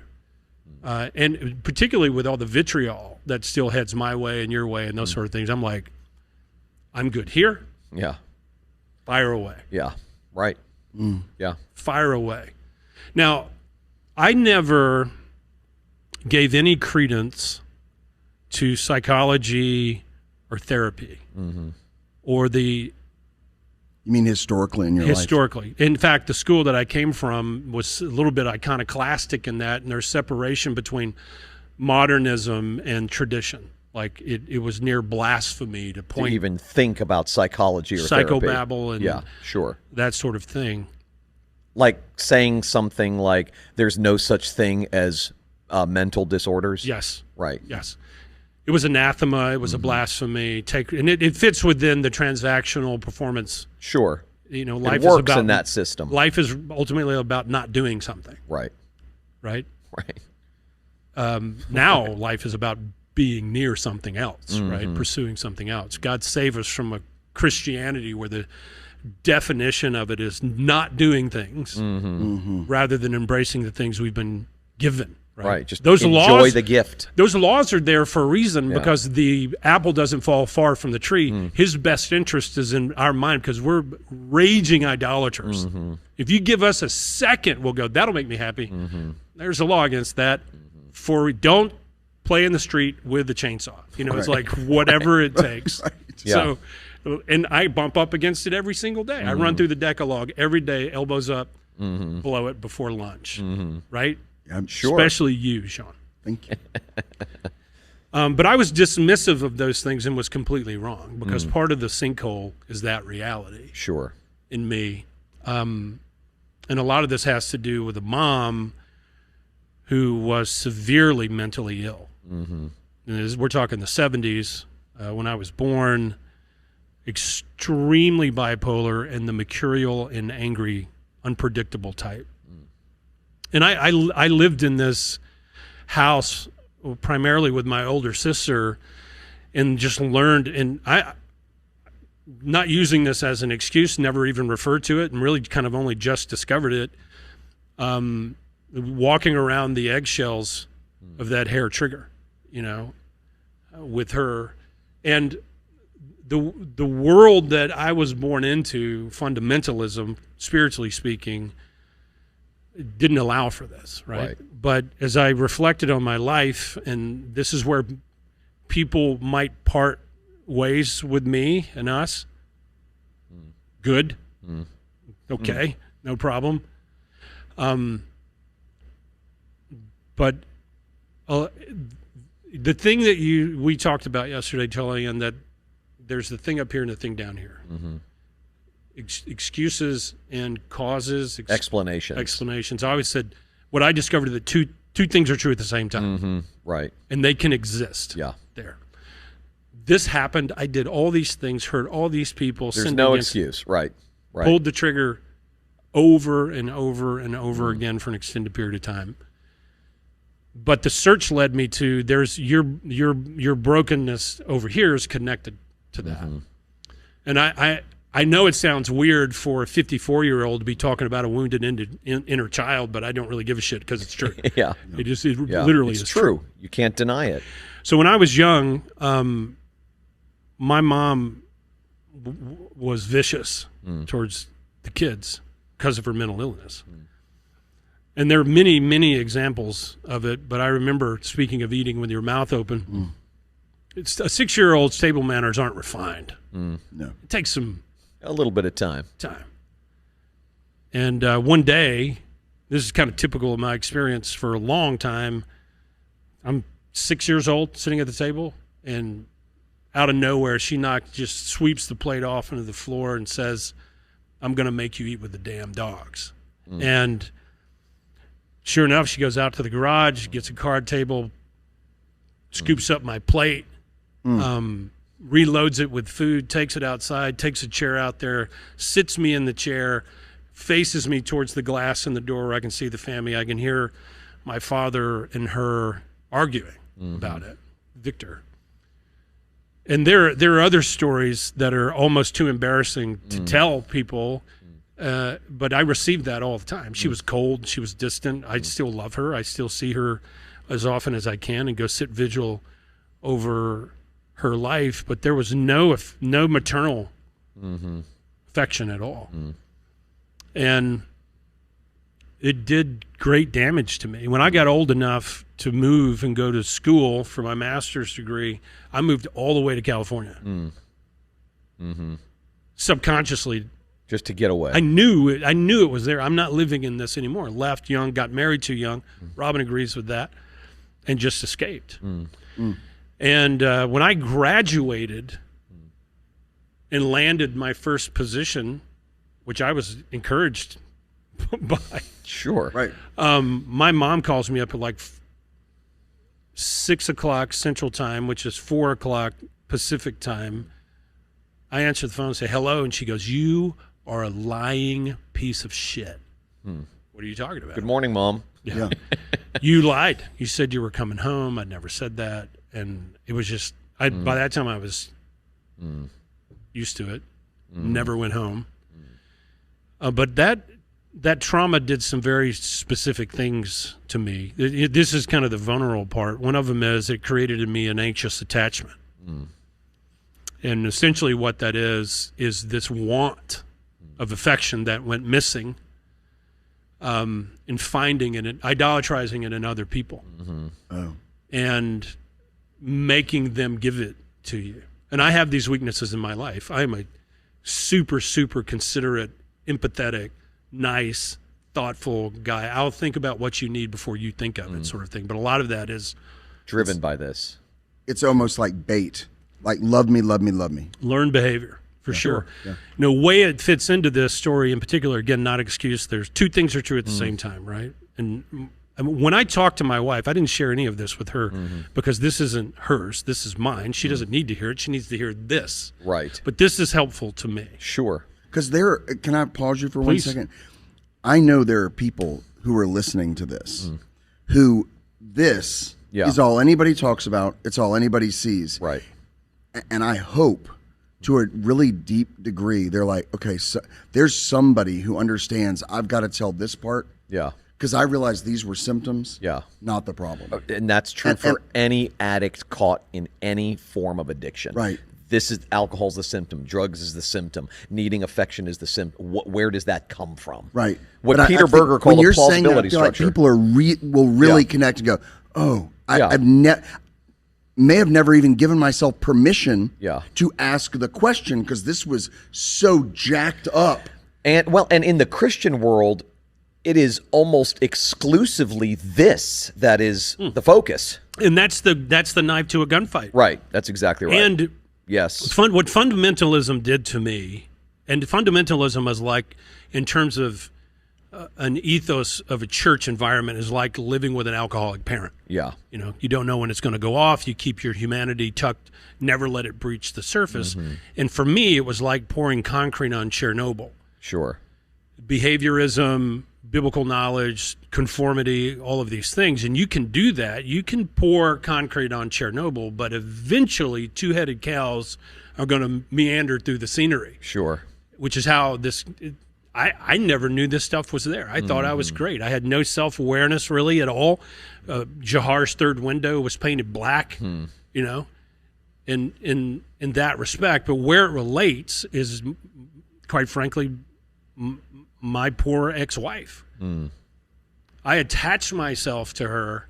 And particularly with all the vitriol that still heads my way and your way and those sort of things, I'm like, I'm good here. Yeah. Fire away. Yeah. Right. Yeah. Fire away. Now, I never gave any credence to psychology or therapy or the... You mean historically in your life? Historically. In fact, the school that I came from was a little bit iconoclastic in that, and there's separation between modernism and tradition. Like, it was near blasphemy to point... To even think about psychology or psychobabble therapy. And that sort of thing. Like saying something like, there's no such thing as mental disorders? Yes. Right. Yes. It was anathema. It was a blasphemy. And it fits within the transactional performance. Sure. Life it works is about, in that system. Life is ultimately about not doing something. Right. Right? Right. Now life is about being near something else, right? Pursuing something else. God save us from a Christianity where the definition of it is not doing things rather than embracing the things we've been given. Right. Just those enjoy laws, the gift. Those laws are there for a reason, because the apple doesn't fall far from the tree. His best interest is in our mind, because we're raging idolaters. If you give us a second, we'll go, that'll make me happy. There's a law against that. For don't play in the street with the chainsaw. It's like whatever it takes. So, and I bump up against it every single day. I run through the Decalogue every day, elbows up, blow it before lunch. Right? I'm sure. Especially you, Sean. Thank you. But I was dismissive of those things and was completely wrong, because part of the sinkhole is that reality. Sure. In me. And a lot of this has to do with a mom who was severely mentally ill. And we're talking the 70s, when I was born, extremely bipolar and the mercurial and angry, unpredictable type. And I lived in this house primarily with my older sister, and just learned, and I, not using this as an excuse, never even referred to it, and really kind of only just discovered it, walking around the eggshells of that hair trigger, with her. And the world that I was born into, fundamentalism, spiritually speaking, didn't allow for this, right? But as I reflected on my life, and this is where people might part ways with me and us. Good. Okay, no problem. But the thing that we talked about yesterday, Tullian, that there's the thing up here and the thing down here. Excuses and causes. Explanations. I always said what I discovered that two things are true at the same time. Right. And they can exist there. This happened. I did all these things, hurt all these people. There's no excuse. Right. Pulled the trigger over and over and over again for an extended period of time. But the search led me to there's your brokenness over here is connected to that. And I know it sounds weird for a 54-year-old to be talking about a wounded inner child, but I don't really give a shit because it's true. It literally is true. You can't deny it. So when I was young, my mom was vicious towards the kids because of her mental illness. And there are many, many examples of it, but I remember, speaking of eating with your mouth open, it's a 6-year-old's table manners aren't refined. No. It takes a little bit of time. And one day, this is kind of typical of my experience for a long time, I'm 6 years old, sitting at the table, and out of nowhere, she just sweeps the plate off into the floor and says, "I'm going to make you eat with the damn dogs." And sure enough, she goes out to the garage, gets a card table, scoops up my plate, reloads it with food, takes it outside, takes a chair out there, sits me in the chair, faces me towards the glass in the door where I can see the family. I can hear my father and her arguing about it, Victor. And there are other stories that are almost too embarrassing to tell people, but I received that all the time. She was cold. She was distant. I still love her. I still see her as often as I can and go sit vigil over her life. But there was no maternal affection at all. And it did great damage to me. When I got old enough to move and go to school for my master's degree, I moved all the way to California. Subconsciously. Just to get away. I knew it was there. I'm not living in this anymore. Left young, got married too young. Robin agrees with that. And just escaped. And when I graduated and landed my first position, which I was encouraged by. Sure. Right. My mom calls me up at like 6 o'clock Central Time, which is 4 o'clock Pacific Time. I answer the phone and say, "Hello," and she goes, "You are a lying piece of shit." What are you talking about? Good morning, Mom. Yeah. You lied. You said you were coming home. I never said that. And it was just, by that time I was used to it. Never went home. But that trauma did some very specific things to me. This is kind of the vulnerable part. One of them is it created in me an anxious attachment. And essentially what that is this want of affection that went missing in finding it, and idolatrizing it in other people. And making them give it to you. And I have these weaknesses in my life. I am a super, super considerate, empathetic, nice, thoughtful guy. I'll think about what you need before you think of it, sort of thing. But a lot of that is driven by this. It's almost like bait. Like, love me, love me, love me. Learned behavior, for sure. Yeah. The way it fits into this story in particular, again, not excuse, there's two things are true at the same time, right? And when I talked to my wife, I didn't share any of this with her because this isn't hers. This is mine. She doesn't need to hear it. She needs to hear this. Right. But this is helpful to me. Sure. Because can I pause you for Please. 1 second? I know there are people who are listening to this who this is all anybody talks about. It's all anybody sees. Right. And I hope to a really deep degree, they're like, okay, so there's somebody who understands I've got to tell this part. Yeah. Because I realized these were symptoms, not the problem. And that's true for any addict caught in any form of addiction. Right. This is alcohol's the symptom. Drugs is the symptom. Needing affection is the symptom. Where does that come from? Right. What But Peter I think Berger called when a you're saying that, I plausibility feel like structure. people will really connect and go, oh, I've never. may have never even given myself permission Yeah. to ask the question because this was so jacked up. And in the Christian world, it is almost exclusively this that is the focus. And that's the knife to a gunfight. Right. That's exactly right. And yes. what fundamentalism did to me, and fundamentalism is like, in terms of an ethos of a church environment, is like living with an alcoholic parent. Yeah. You know, you don't know when it's going to go off. You keep your humanity tucked, never let it breach the surface. And for me, it was like pouring concrete on Chernobyl. Sure. Behaviorism, biblical knowledge, conformity, all of these things. And you can do that. You can pour concrete on Chernobyl, but eventually two-headed cows are going to meander through the scenery. Sure. Which is how I never knew this stuff was there. I thought I was great. I had no self-awareness really at all. Jahar's third window was painted black, you know, in that respect. But where it relates is, quite frankly, my poor ex-wife. I attached myself to her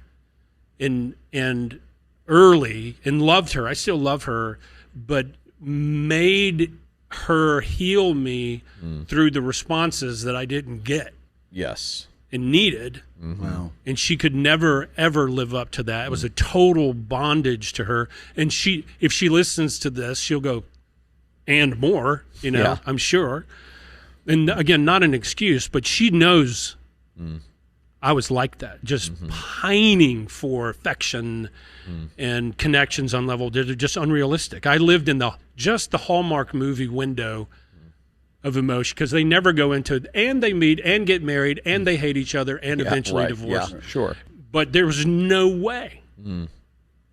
and early and loved her. I still love her, but made her heal me through the responses that I didn't get. Yes. And needed. Wow. And she could never, ever live up to that. It was a total bondage to her. And if she listens to this, she'll go, and more, you know, Yeah. I'm sure. And again, not an excuse, but she knows I was like that, just pining for affection and connections on level that are just unrealistic. I lived in the Hallmark movie window of emotion, because they never go into it, and they meet and get married and they hate each other and eventually divorce. Yeah, sure. But there was no way.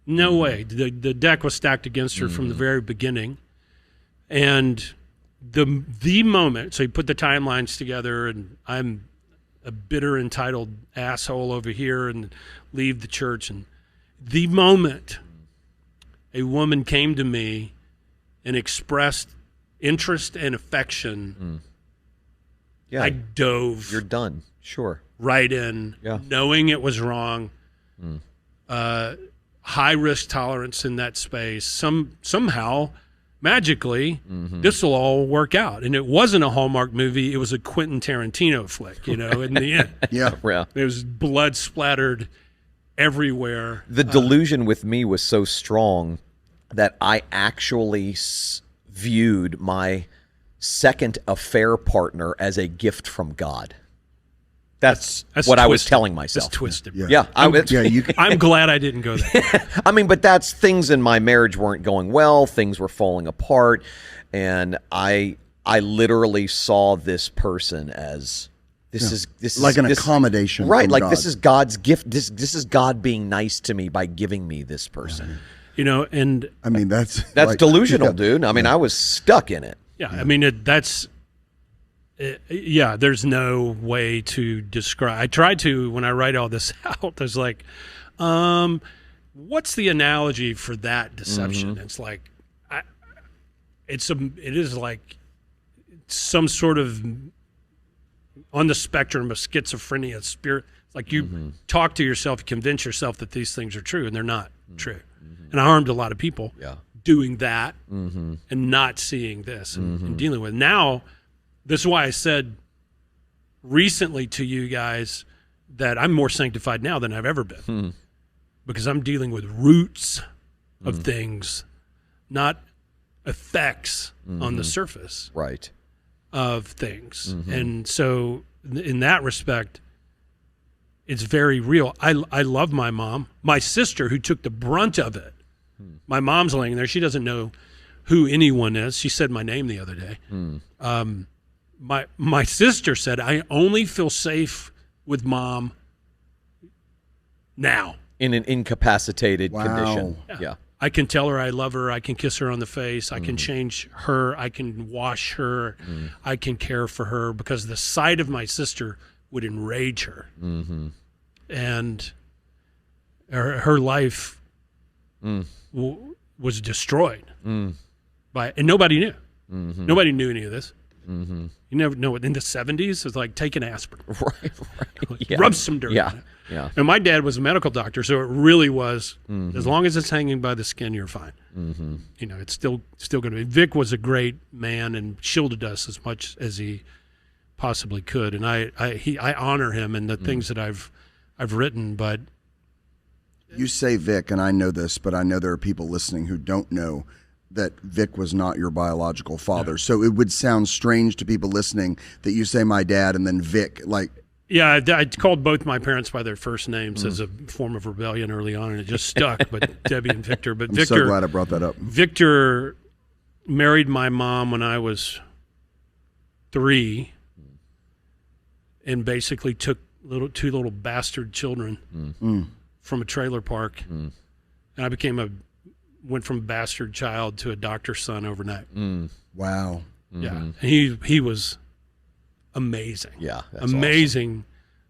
No way. The deck was stacked against her from the very beginning. And the moment, so you put the timelines together, and I'm a bitter, entitled asshole over here and leave the church. And the moment a woman came to me and expressed interest and affection, Yeah. I dove You're done. Sure. right in, Yeah. knowing it was wrong. High risk tolerance in that space. Somehow, magically, this will all work out. And it wasn't a Hallmark movie; it was a Quentin Tarantino flick. You know, in the end, Yeah. Yeah. there was blood splattered everywhere. The delusion with me was so strong that I actually viewed my second affair partner as a gift from God. That's what I was twisted. telling myself. That's twisted. Yeah. Yeah, I'm glad I didn't go there. I mean, but that's things in my marriage weren't going well. Things were falling apart, and I literally saw this person as this is Like an accommodation, right? from Like God. this is God's gift. This is God being nice to me by giving me this person. You know, and I mean, that's like, delusional, yeah. dude. I mean, I was stuck in it. yeah, I mean, there's no way to describe. I tried to, when I write all this out, I was like, what's the analogy for that deception? It's like, it is like some sort of on the spectrum of schizophrenia spirit. It's like you talk to yourself, convince yourself that these things are true, and they're not true. And I harmed a lot of people doing that and not seeing this and dealing with it. Now, this is why I said recently to you guys that I'm more sanctified now than I've ever been, because I'm dealing with roots of things, not effects on the surface Right. of things. And so in that respect, it's very real. I love my mom. My sister, who took the brunt of it, my mom's laying there. She doesn't know who anyone is. She said my name the other day. My sister said, I only feel safe with mom now. In an incapacitated Wow. condition. Yeah. I can tell her I love her. I can kiss her on the face. I can change her. I can wash her. I can care for her, because the sight of my sister would enrage her. And her life was destroyed by, and nobody knew. Nobody knew any of this. You never know. In the 70s, it's like take an aspirin. Right. Yeah. Rub some dirt Yeah. on it. Yeah. And my dad was a medical doctor, so it really was, as long as it's hanging by the skin, you're fine. You know, it's still going to be. Vic was a great man and shielded us as much as he possibly could, and I honor him and the things that I've written. But You say Vic, and I know this, but I know there are people listening who don't know that Vic was not your biological father. So it would sound strange to people listening that you say my dad and then Vic. Like, yeah, I called both my parents by their first names as a form of rebellion early on, and it just stuck. But Debbie and Victor. But I'm Victor, so glad I brought that up. Victor married my mom when I was 3, and basically took two little bastard children from a trailer park, and I went from bastard child to a doctor's son overnight. Wow. Yeah, and he was amazing. Yeah, that's amazing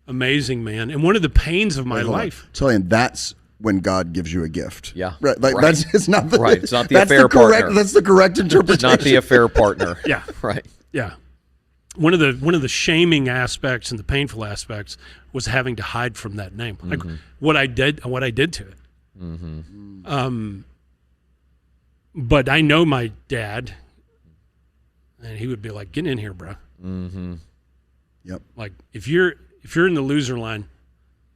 man. And one of the pains of my life. Tullian, that's when God gives you a gift. Yeah. Right. Like Right. it's not the, Right. It's not the that's affair the correct, partner. That's the correct interpretation. Not the affair partner. Yeah. Right. Yeah. One of the shaming aspects and the painful aspects was having to hide from that name. Like what I did to it. But I know my dad, and he would be like, "Get in here, bro." Yep. Like if you're in the loser line,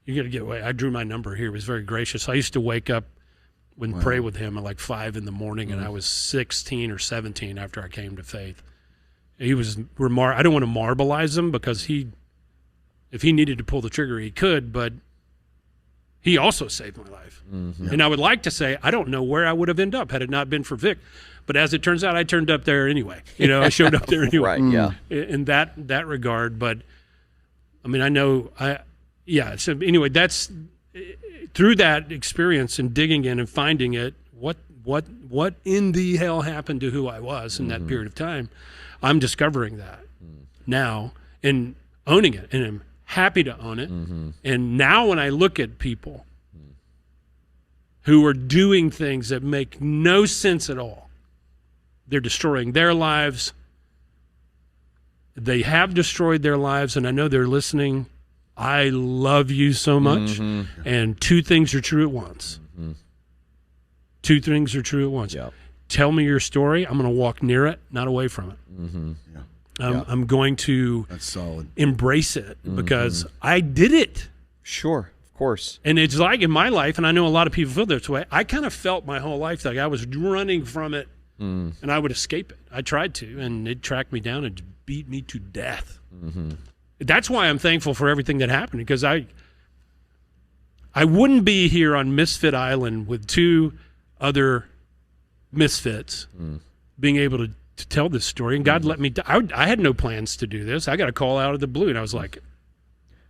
you got to get away. I drew my number here. He was very gracious. I used to wake up and pray with him at like 5 a.m, and I was 16 or 17 after I came to faith. He was I don't want to marbleize him, because if he needed to pull the trigger, he could, but he also saved my life. And I would like to say, I don't know where I would have ended up had it not been for Vic. But as it turns out, I turned up there anyway. You know, I showed up there anyway. Right, yeah. In that regard. But, I mean, so anyway, that's through that experience and digging in and finding it, what in the hell happened to who I was in that period of time. I'm discovering that now and owning it, and I'm happy to own it. And now when I look at people who are doing things that make no sense at all, they're destroying their lives. They have destroyed their lives, and I know they're listening. I love you so much. And two things are true at once. Two things are true at once. Yep. Tell me your story. I'm going to walk near it, not away from it. I'm going to That's solid. embrace it because I did it. Sure, of course. And it's like in my life, and I know a lot of people feel this way, I kind of felt my whole life like I was running from it, and I would escape it. I tried to, and it tracked me down and beat me to death. That's why I'm thankful for everything that happened, because I wouldn't be here on Misfit Island with 2 other misfits being able to tell this story. And God let me, I had no plans to do this. I got a call out of the blue, and I was like,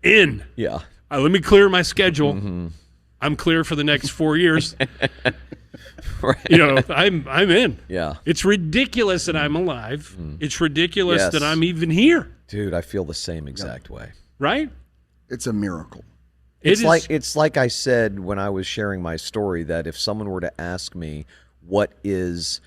Yeah. let me clear my schedule. I'm clear for the next 4 years. Right. You know, I'm in. Yeah. It's ridiculous that I'm alive. It's ridiculous Yes. that I'm even here. Dude, I feel the same exact way. Right? It's a miracle. It's like I said when I was sharing my story, that if someone were to ask me what is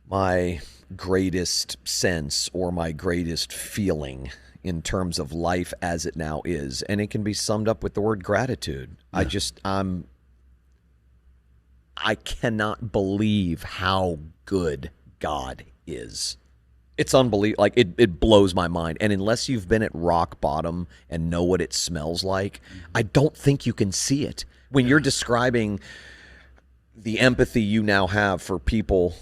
my greatest sense or my greatest feeling in terms of life as it now is, and it can be summed up with the word gratitude. I cannot believe how good God is. It's unbelievable. Like it blows my mind. And unless you've been at rock bottom and know what it smells like, I don't think you can see it. When you're describing the empathy you now have for people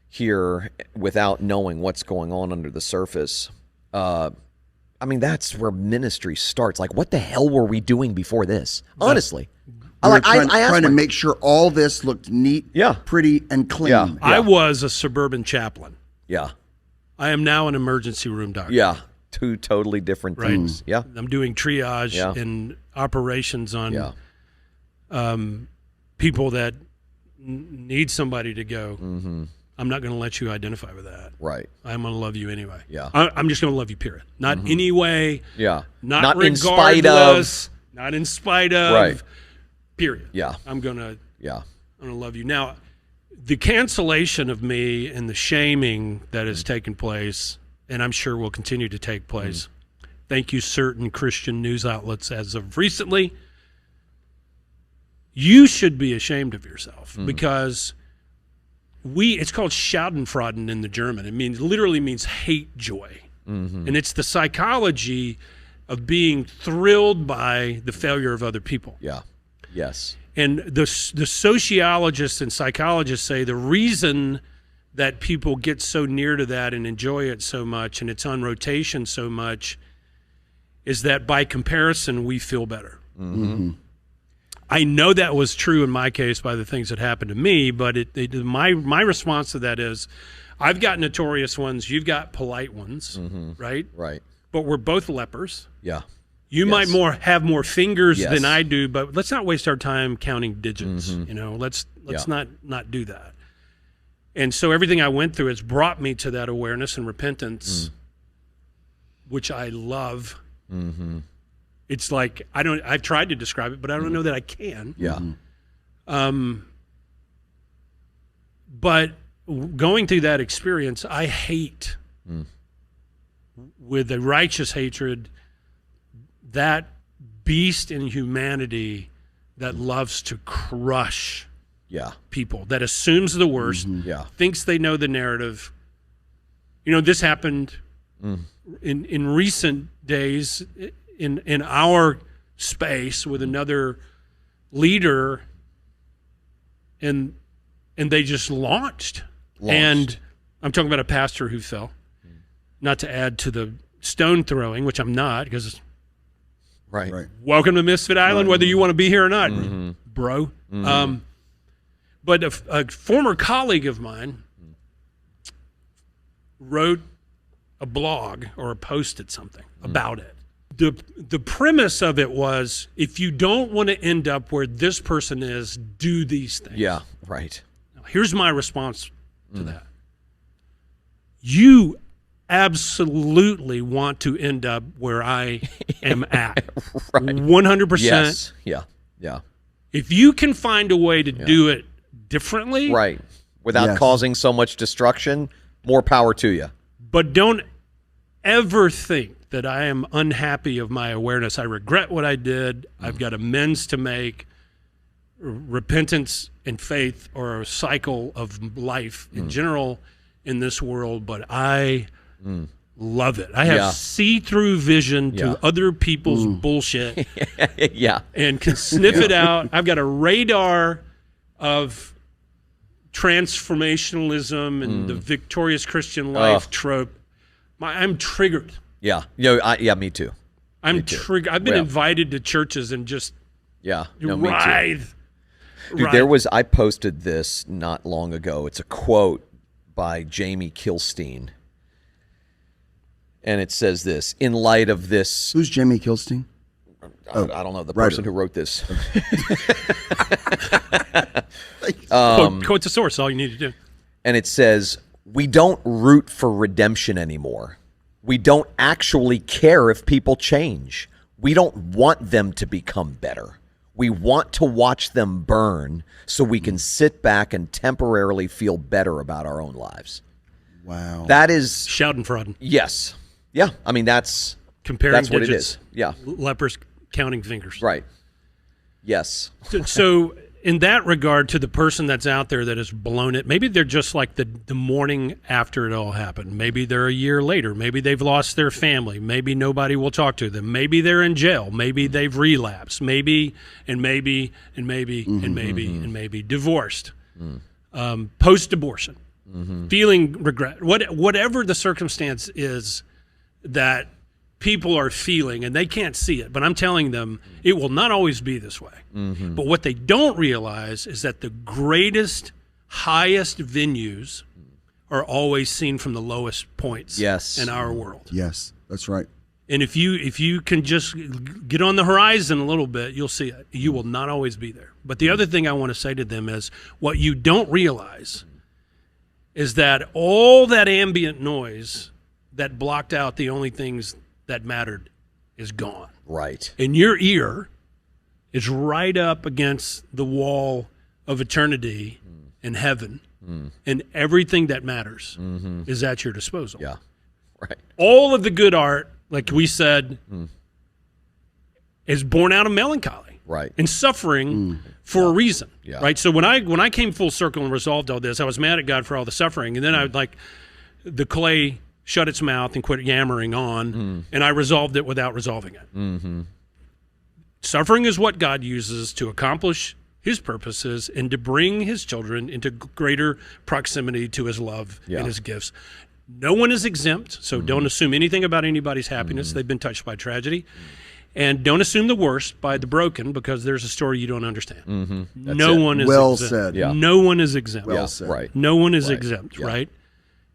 here without knowing what's going on under the surface, I mean, that's where ministry starts. Like, what the hell were we doing before this? Honestly. We're trying to make sure all this looked neat, pretty, and clean. Yeah. I was a suburban chaplain. Yeah. I am now an emergency room doctor. Yeah. 2 totally different things. Yeah. I'm doing triage and operations on people that need somebody to go. I'm not going to let you identify with that. Right. I'm going to love you anyway. Yeah. I'm just going to love you, period. Not anyway. Yeah. Not in spite of. Not in spite of. Right. Period. Yeah. I'm going to love you. Now, the cancellation of me and the shaming that has taken place, and I'm sure will continue to take place, thank you, certain Christian news outlets as of recently. You should be ashamed of yourself because it's called Schadenfreude in the German. It literally means hate joy. And it's the psychology of being thrilled by the failure of other people. Yeah. Yes. And the sociologists and psychologists say the reason that people get so near to that and enjoy it so much and it's on rotation so much is that by comparison, we feel better. I know that was true in my case by the things that happened to me, but my response to that is I've got notorious ones, you've got polite ones, right? Right. But we're both lepers. Yeah. You might have more fingers Yes. than I do, but let's not waste our time counting digits. Let's not do that. And so everything I went through has brought me to that awareness and repentance, which I love. It's like I've tried to describe it, but I don't know that I can. Yeah. But going through that experience, I hate with a righteous hatred that beast in humanity that loves to crush people, that assumes the worst, thinks they know the narrative. This happened in recent days in our space with another leader, and they just launched. And I'm talking about a pastor who fell. Not to add to the stone throwing, which I'm not, because Right. welcome to Misfit Island, whether you want to be here or not, bro. But a former colleague of mine wrote a blog or posted something about it. The premise of it was, if you don't want to end up where this person is, do these things. Yeah. Right. Now, here's my response to that. You absolutely want to end up where I am at. 100%. Yes. Yeah. Yeah. If you can find a way to do it differently. Right. Without causing so much destruction, more power to you. But don't ever think that I am unhappy of my awareness. I regret what I did. I've got amends to make. Repentance and faith are a cycle of life in general in this world, but I love it. I have see-through vision to other people's bullshit and can sniff it out. I've got a radar of transformationalism and the victorious Christian life trope. I'm triggered. Yeah. Me too. I'm triggered. I've been invited to churches and just writhe. Dude, I posted this not long ago. It's a quote by Jamie Kilstein. And it says this, in light of this... Who's Jamie Kilstein? I don't know, the person who wrote this. Quote the source, all you need to do. And it says, we don't root for redemption anymore. We don't actually care if people change. We don't want them to become better. We want to watch them burn so we can sit back and temporarily feel better about our own lives. Wow. That is... Schadenfreude. Yes. Yeah. I mean, that's Comparing what it digits. is. Yeah. Lepers counting fingers. Right. Yes. So in that regard, to the person that's out there that has blown it, maybe they're just like the morning after it all happened. Maybe they're a year later. Maybe they've lost their family. Maybe nobody will talk to them. Maybe they're in jail. Maybe they've relapsed. Maybe divorced. Post-abortion. Feeling regret. Whatever the circumstance is that people are feeling, and they can't see it, but I'm telling them it will not always be this way. But what they don't realize is that the greatest, highest venues are always seen from the lowest points in our world. Yes, that's right. And if you can just get on the horizon a little bit, you'll see it. You will not always be there. But the other thing I want to say to them is, what you don't realize is that all that ambient noise that blocked out the only things that mattered is gone. Right. And your ear is right up against the wall of eternity in heaven, and everything that matters is at your disposal. Yeah. Right. All of the good art like we said, is born out of melancholy. Right. And suffering for a reason. Yeah. Right. So when I came full circle and resolved all this, I was mad at God for all the suffering. And then I would the clay shut its mouth and quit yammering on, and I resolved it without resolving it. Mm-hmm. Suffering is what God uses to accomplish his purposes and to bring his children into greater proximity to his love and his gifts. No one is exempt, so don't assume anything about anybody's happiness. They've been touched by tragedy. And don't assume the worst by the broken, because there's a story you don't understand. No one is well exempt. said. Yeah. No one is exempt. Well said. Right. No one is exempt, Yeah. right?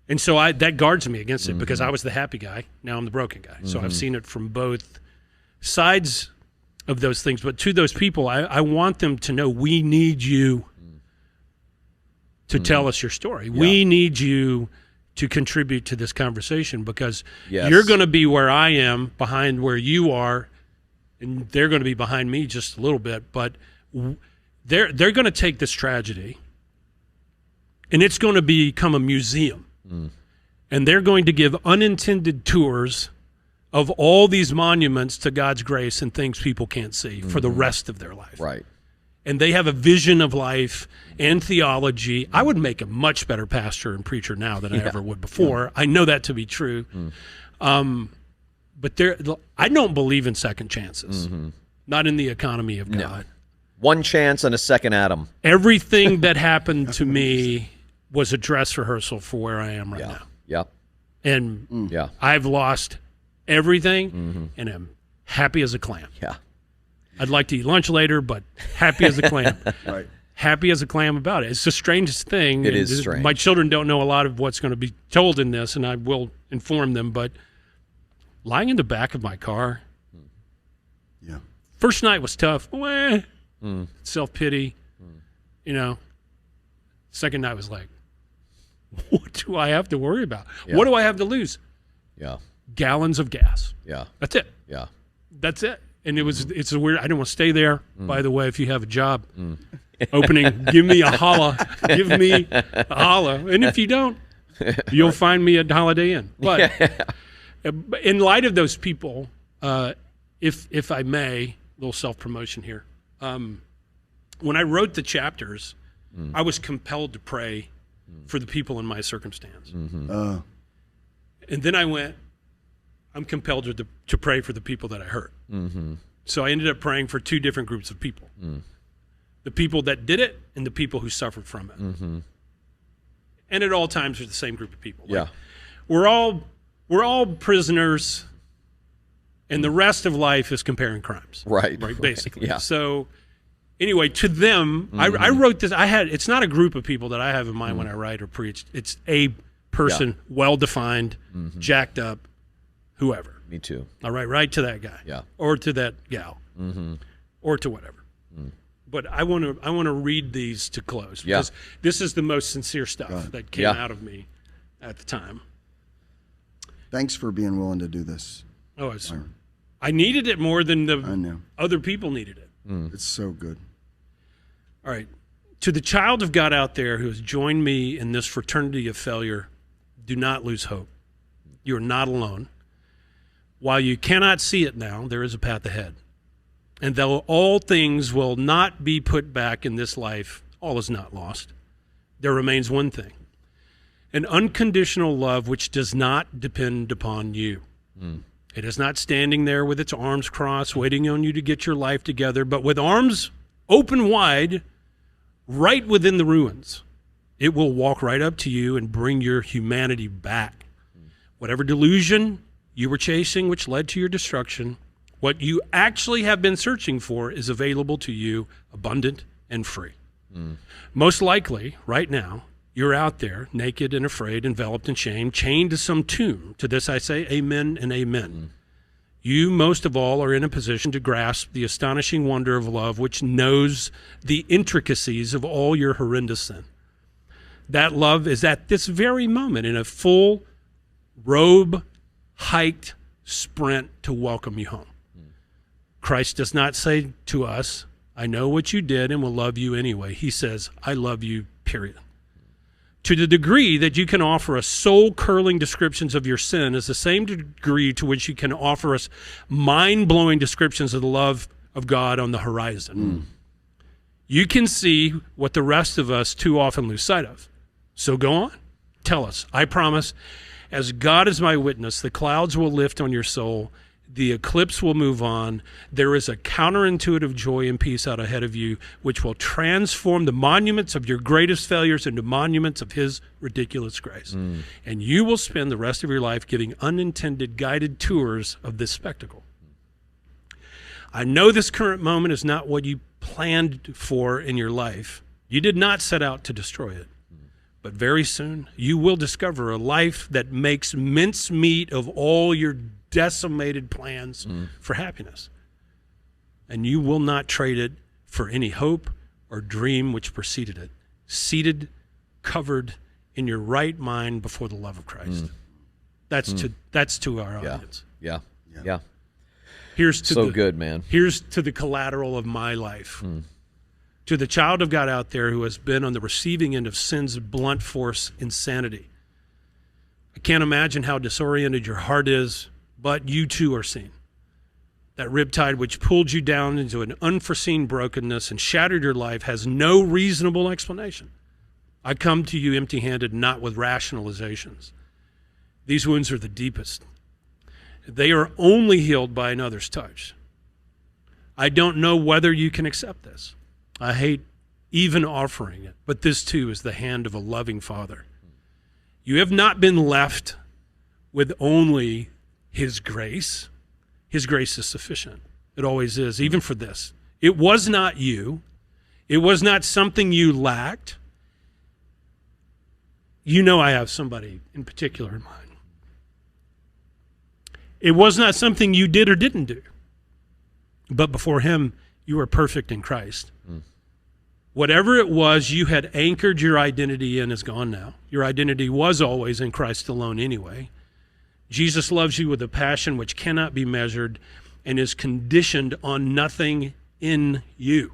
And so that guards me against it, because I was the happy guy. Now I'm the broken guy. So I've seen it from both sides of those things. But to those people, I want them to know we need you to tell us your story. We need you to contribute to this conversation, because you're going to be where I am, behind where you are, and they're going to be behind me just a little bit. But they're going to take this tragedy, and it's going to become a museum. And they're going to give unintended tours of all these monuments to God's grace and things people can't see for the rest of their life. Right. And they have a vision of life and theology. I would make a much better pastor and preacher now than I ever would before. I know that to be true. But I don't believe in second chances. Not in the economy of God. One chance and a second Adam. Everything that happened to me was a dress rehearsal for where I am right now. Yep. And Yeah. I've lost everything, and am happy as a clam. Yeah. I'd like to eat lunch later, but happy as a clam. Right. Happy as a clam about it. It's the strangest thing. It is strange. My children don't know a lot of what's going to be told in this, and I will inform them, but lying in the back of my car, first night was tough. Self-pity, Second night was like, what do I have to worry about? What do I have to lose? Yeah. Gallons of gas. Yeah. That's it. Yeah. That's it. And it's a weird, I didn't want to stay there. By the way, if you have a job opening, give me a holla. Give me a holla. And if you don't, you'll find me at Holiday Inn. But in light of those people, if I may, a little self-promotion here. When I wrote the chapters, I was compelled to pray for the people in my circumstance. And then I went, I'm compelled to pray for the people that I hurt. So I ended up praying for two different groups of people. The people that did it and the people who suffered from it. And at all times, they're the same group of people. Yeah. Like, we're all prisoners, and the rest of life is comparing crimes. Right. Basically. Yeah. So anyway, to them, I wrote this. It's not a group of people that I have in mind when I write or preach. It's a person, well-defined, jacked up, whoever. Me too. I write right to that guy. Yeah. Or to that gal. Or to whatever. But I want to read these to close, because this is the most sincere stuff that came out of me at the time. Thanks for being willing to do this. Oh, I needed it more than I know. other people needed it. It's so good. All right. To the child of God out there who has joined me in this fraternity of failure, do not lose hope. You are not alone. While you cannot see it now, there is a path ahead. And though all things will not be put back in this life, all is not lost. There remains one thing: an unconditional love which does not depend upon you. It is not standing there with its arms crossed, waiting on you to get your life together, but with arms open wide, right within the ruins. It will walk right up to you and bring your humanity back. Whatever delusion you were chasing, which led to your destruction, what you actually have been searching for is available to you, abundant and free. Most likely, right now, you're out there, naked and afraid, enveloped in shame, chained to some tomb. To this I say, amen and amen. You, most of all, are in a position to grasp the astonishing wonder of love, which knows the intricacies of all your horrendous sin. That love is at this very moment in a full robe-hiked sprint to welcome you home. Christ does not say to us, I know what you did and will love you anyway. He says, I love you, period. To the degree that you can offer us soul-curling descriptions of your sin is the same degree to which you can offer us mind-blowing descriptions of the love of God on the horizon. You can see what the rest of us too often lose sight of. So go on. Tell us. I promise, as God is my witness, the clouds will lift on your soul. The eclipse will move on. There is a counterintuitive joy and peace out ahead of you, which will transform the monuments of your greatest failures into monuments of his ridiculous grace. And you will spend the rest of your life giving unintended guided tours of this spectacle. I know this current moment is not what you planned for in your life. You did not set out to destroy it. But very soon, you will discover a life that makes mincemeat of all your decimated plans for happiness. And you will not trade it for any hope or dream which preceded it. Seated, covered in your right mind before the love of Christ. That's to our audience. Yeah. Here's to So good, man. Here's to the collateral of my life. To the child of God out there who has been on the receiving end of sin's blunt force insanity. I can't imagine how disoriented your heart is, but you too are seen. That riptide which pulled you down into an unforeseen brokenness and shattered your life has no reasonable explanation. I come to you empty-handed, not with rationalizations. These wounds are the deepest. They are only healed by another's touch. I don't know whether you can accept this. I hate even offering it, but this too is the hand of a loving Father. You have not been left with only his grace. His grace is sufficient. It always is, even for this. It was not you. It was not something you lacked. You know I have somebody in particular in mind. It was not something you did or didn't do. But before him, you were perfect in Christ. Whatever it was you had anchored your identity in is gone now. Your identity was always in Christ alone anyway. Jesus loves you with a passion which cannot be measured and is conditioned on nothing in you.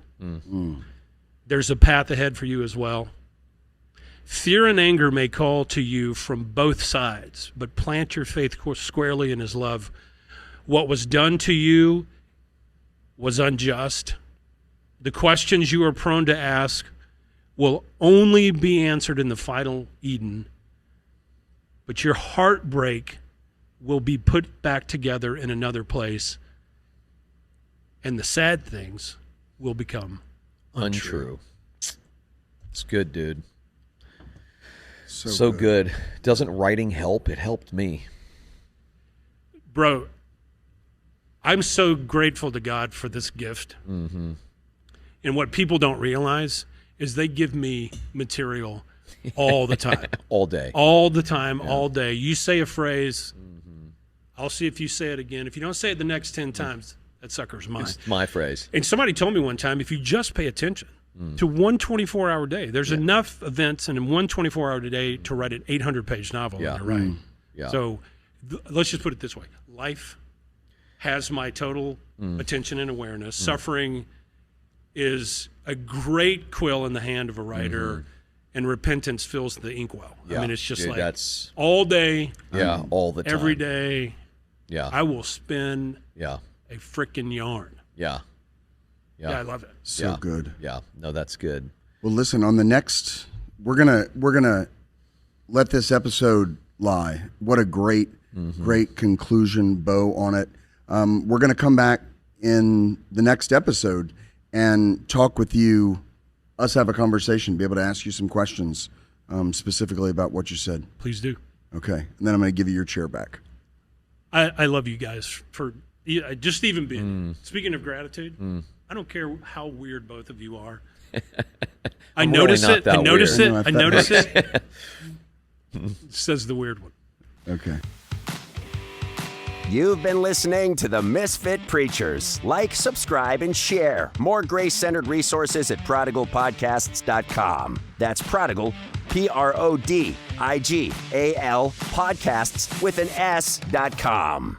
There's a path ahead for you as well. Fear and anger may call to you from both sides, but plant your faith squarely in his love. What was done to you was unjust. The questions you are prone to ask will only be answered in the final Eden, but your heartbreak will be put back together in another place, and the sad things will become untrue. It's good, dude. So good. Doesn't writing help? It helped me. Bro, I'm so grateful to God for this gift. And what people don't realize is they give me material all the time. All day. All the time, all day. You say a phrase, I'll see if you say it again. If you don't say it the next 10 times, that sucker's mine. It's my phrase. And somebody told me one time, if you just pay attention to one 24-hour day, there's enough events in one 24-hour day to write an 800-page novel. Right. So let's just put it this way. Life has my total attention and awareness. Suffering is a great quill in the hand of a writer, and repentance fills the inkwell. I mean, it's just that's all day. All the time. Every day. I will spin a frickin' yarn. I love it. So good. No, that's good. Well, listen, on the next, we're gonna let this episode lie. What a great conclusion bow on it. We're gonna come back in the next episode and talk with you, us have a conversation, be able to ask you some questions specifically about what you said. Please do. Okay, and then I'm going to give you your chair back. I love you guys for just even being. Speaking of gratitude, I don't care how weird both of you are. I notice it. I notice it. I notice it. Says the weird one. Okay. You've been listening to the Misfit Preachers. Like, subscribe, and share. More grace-centered resources at prodigalpodcasts.com. That's Prodigal, Prodigal, podcasts with an S.com.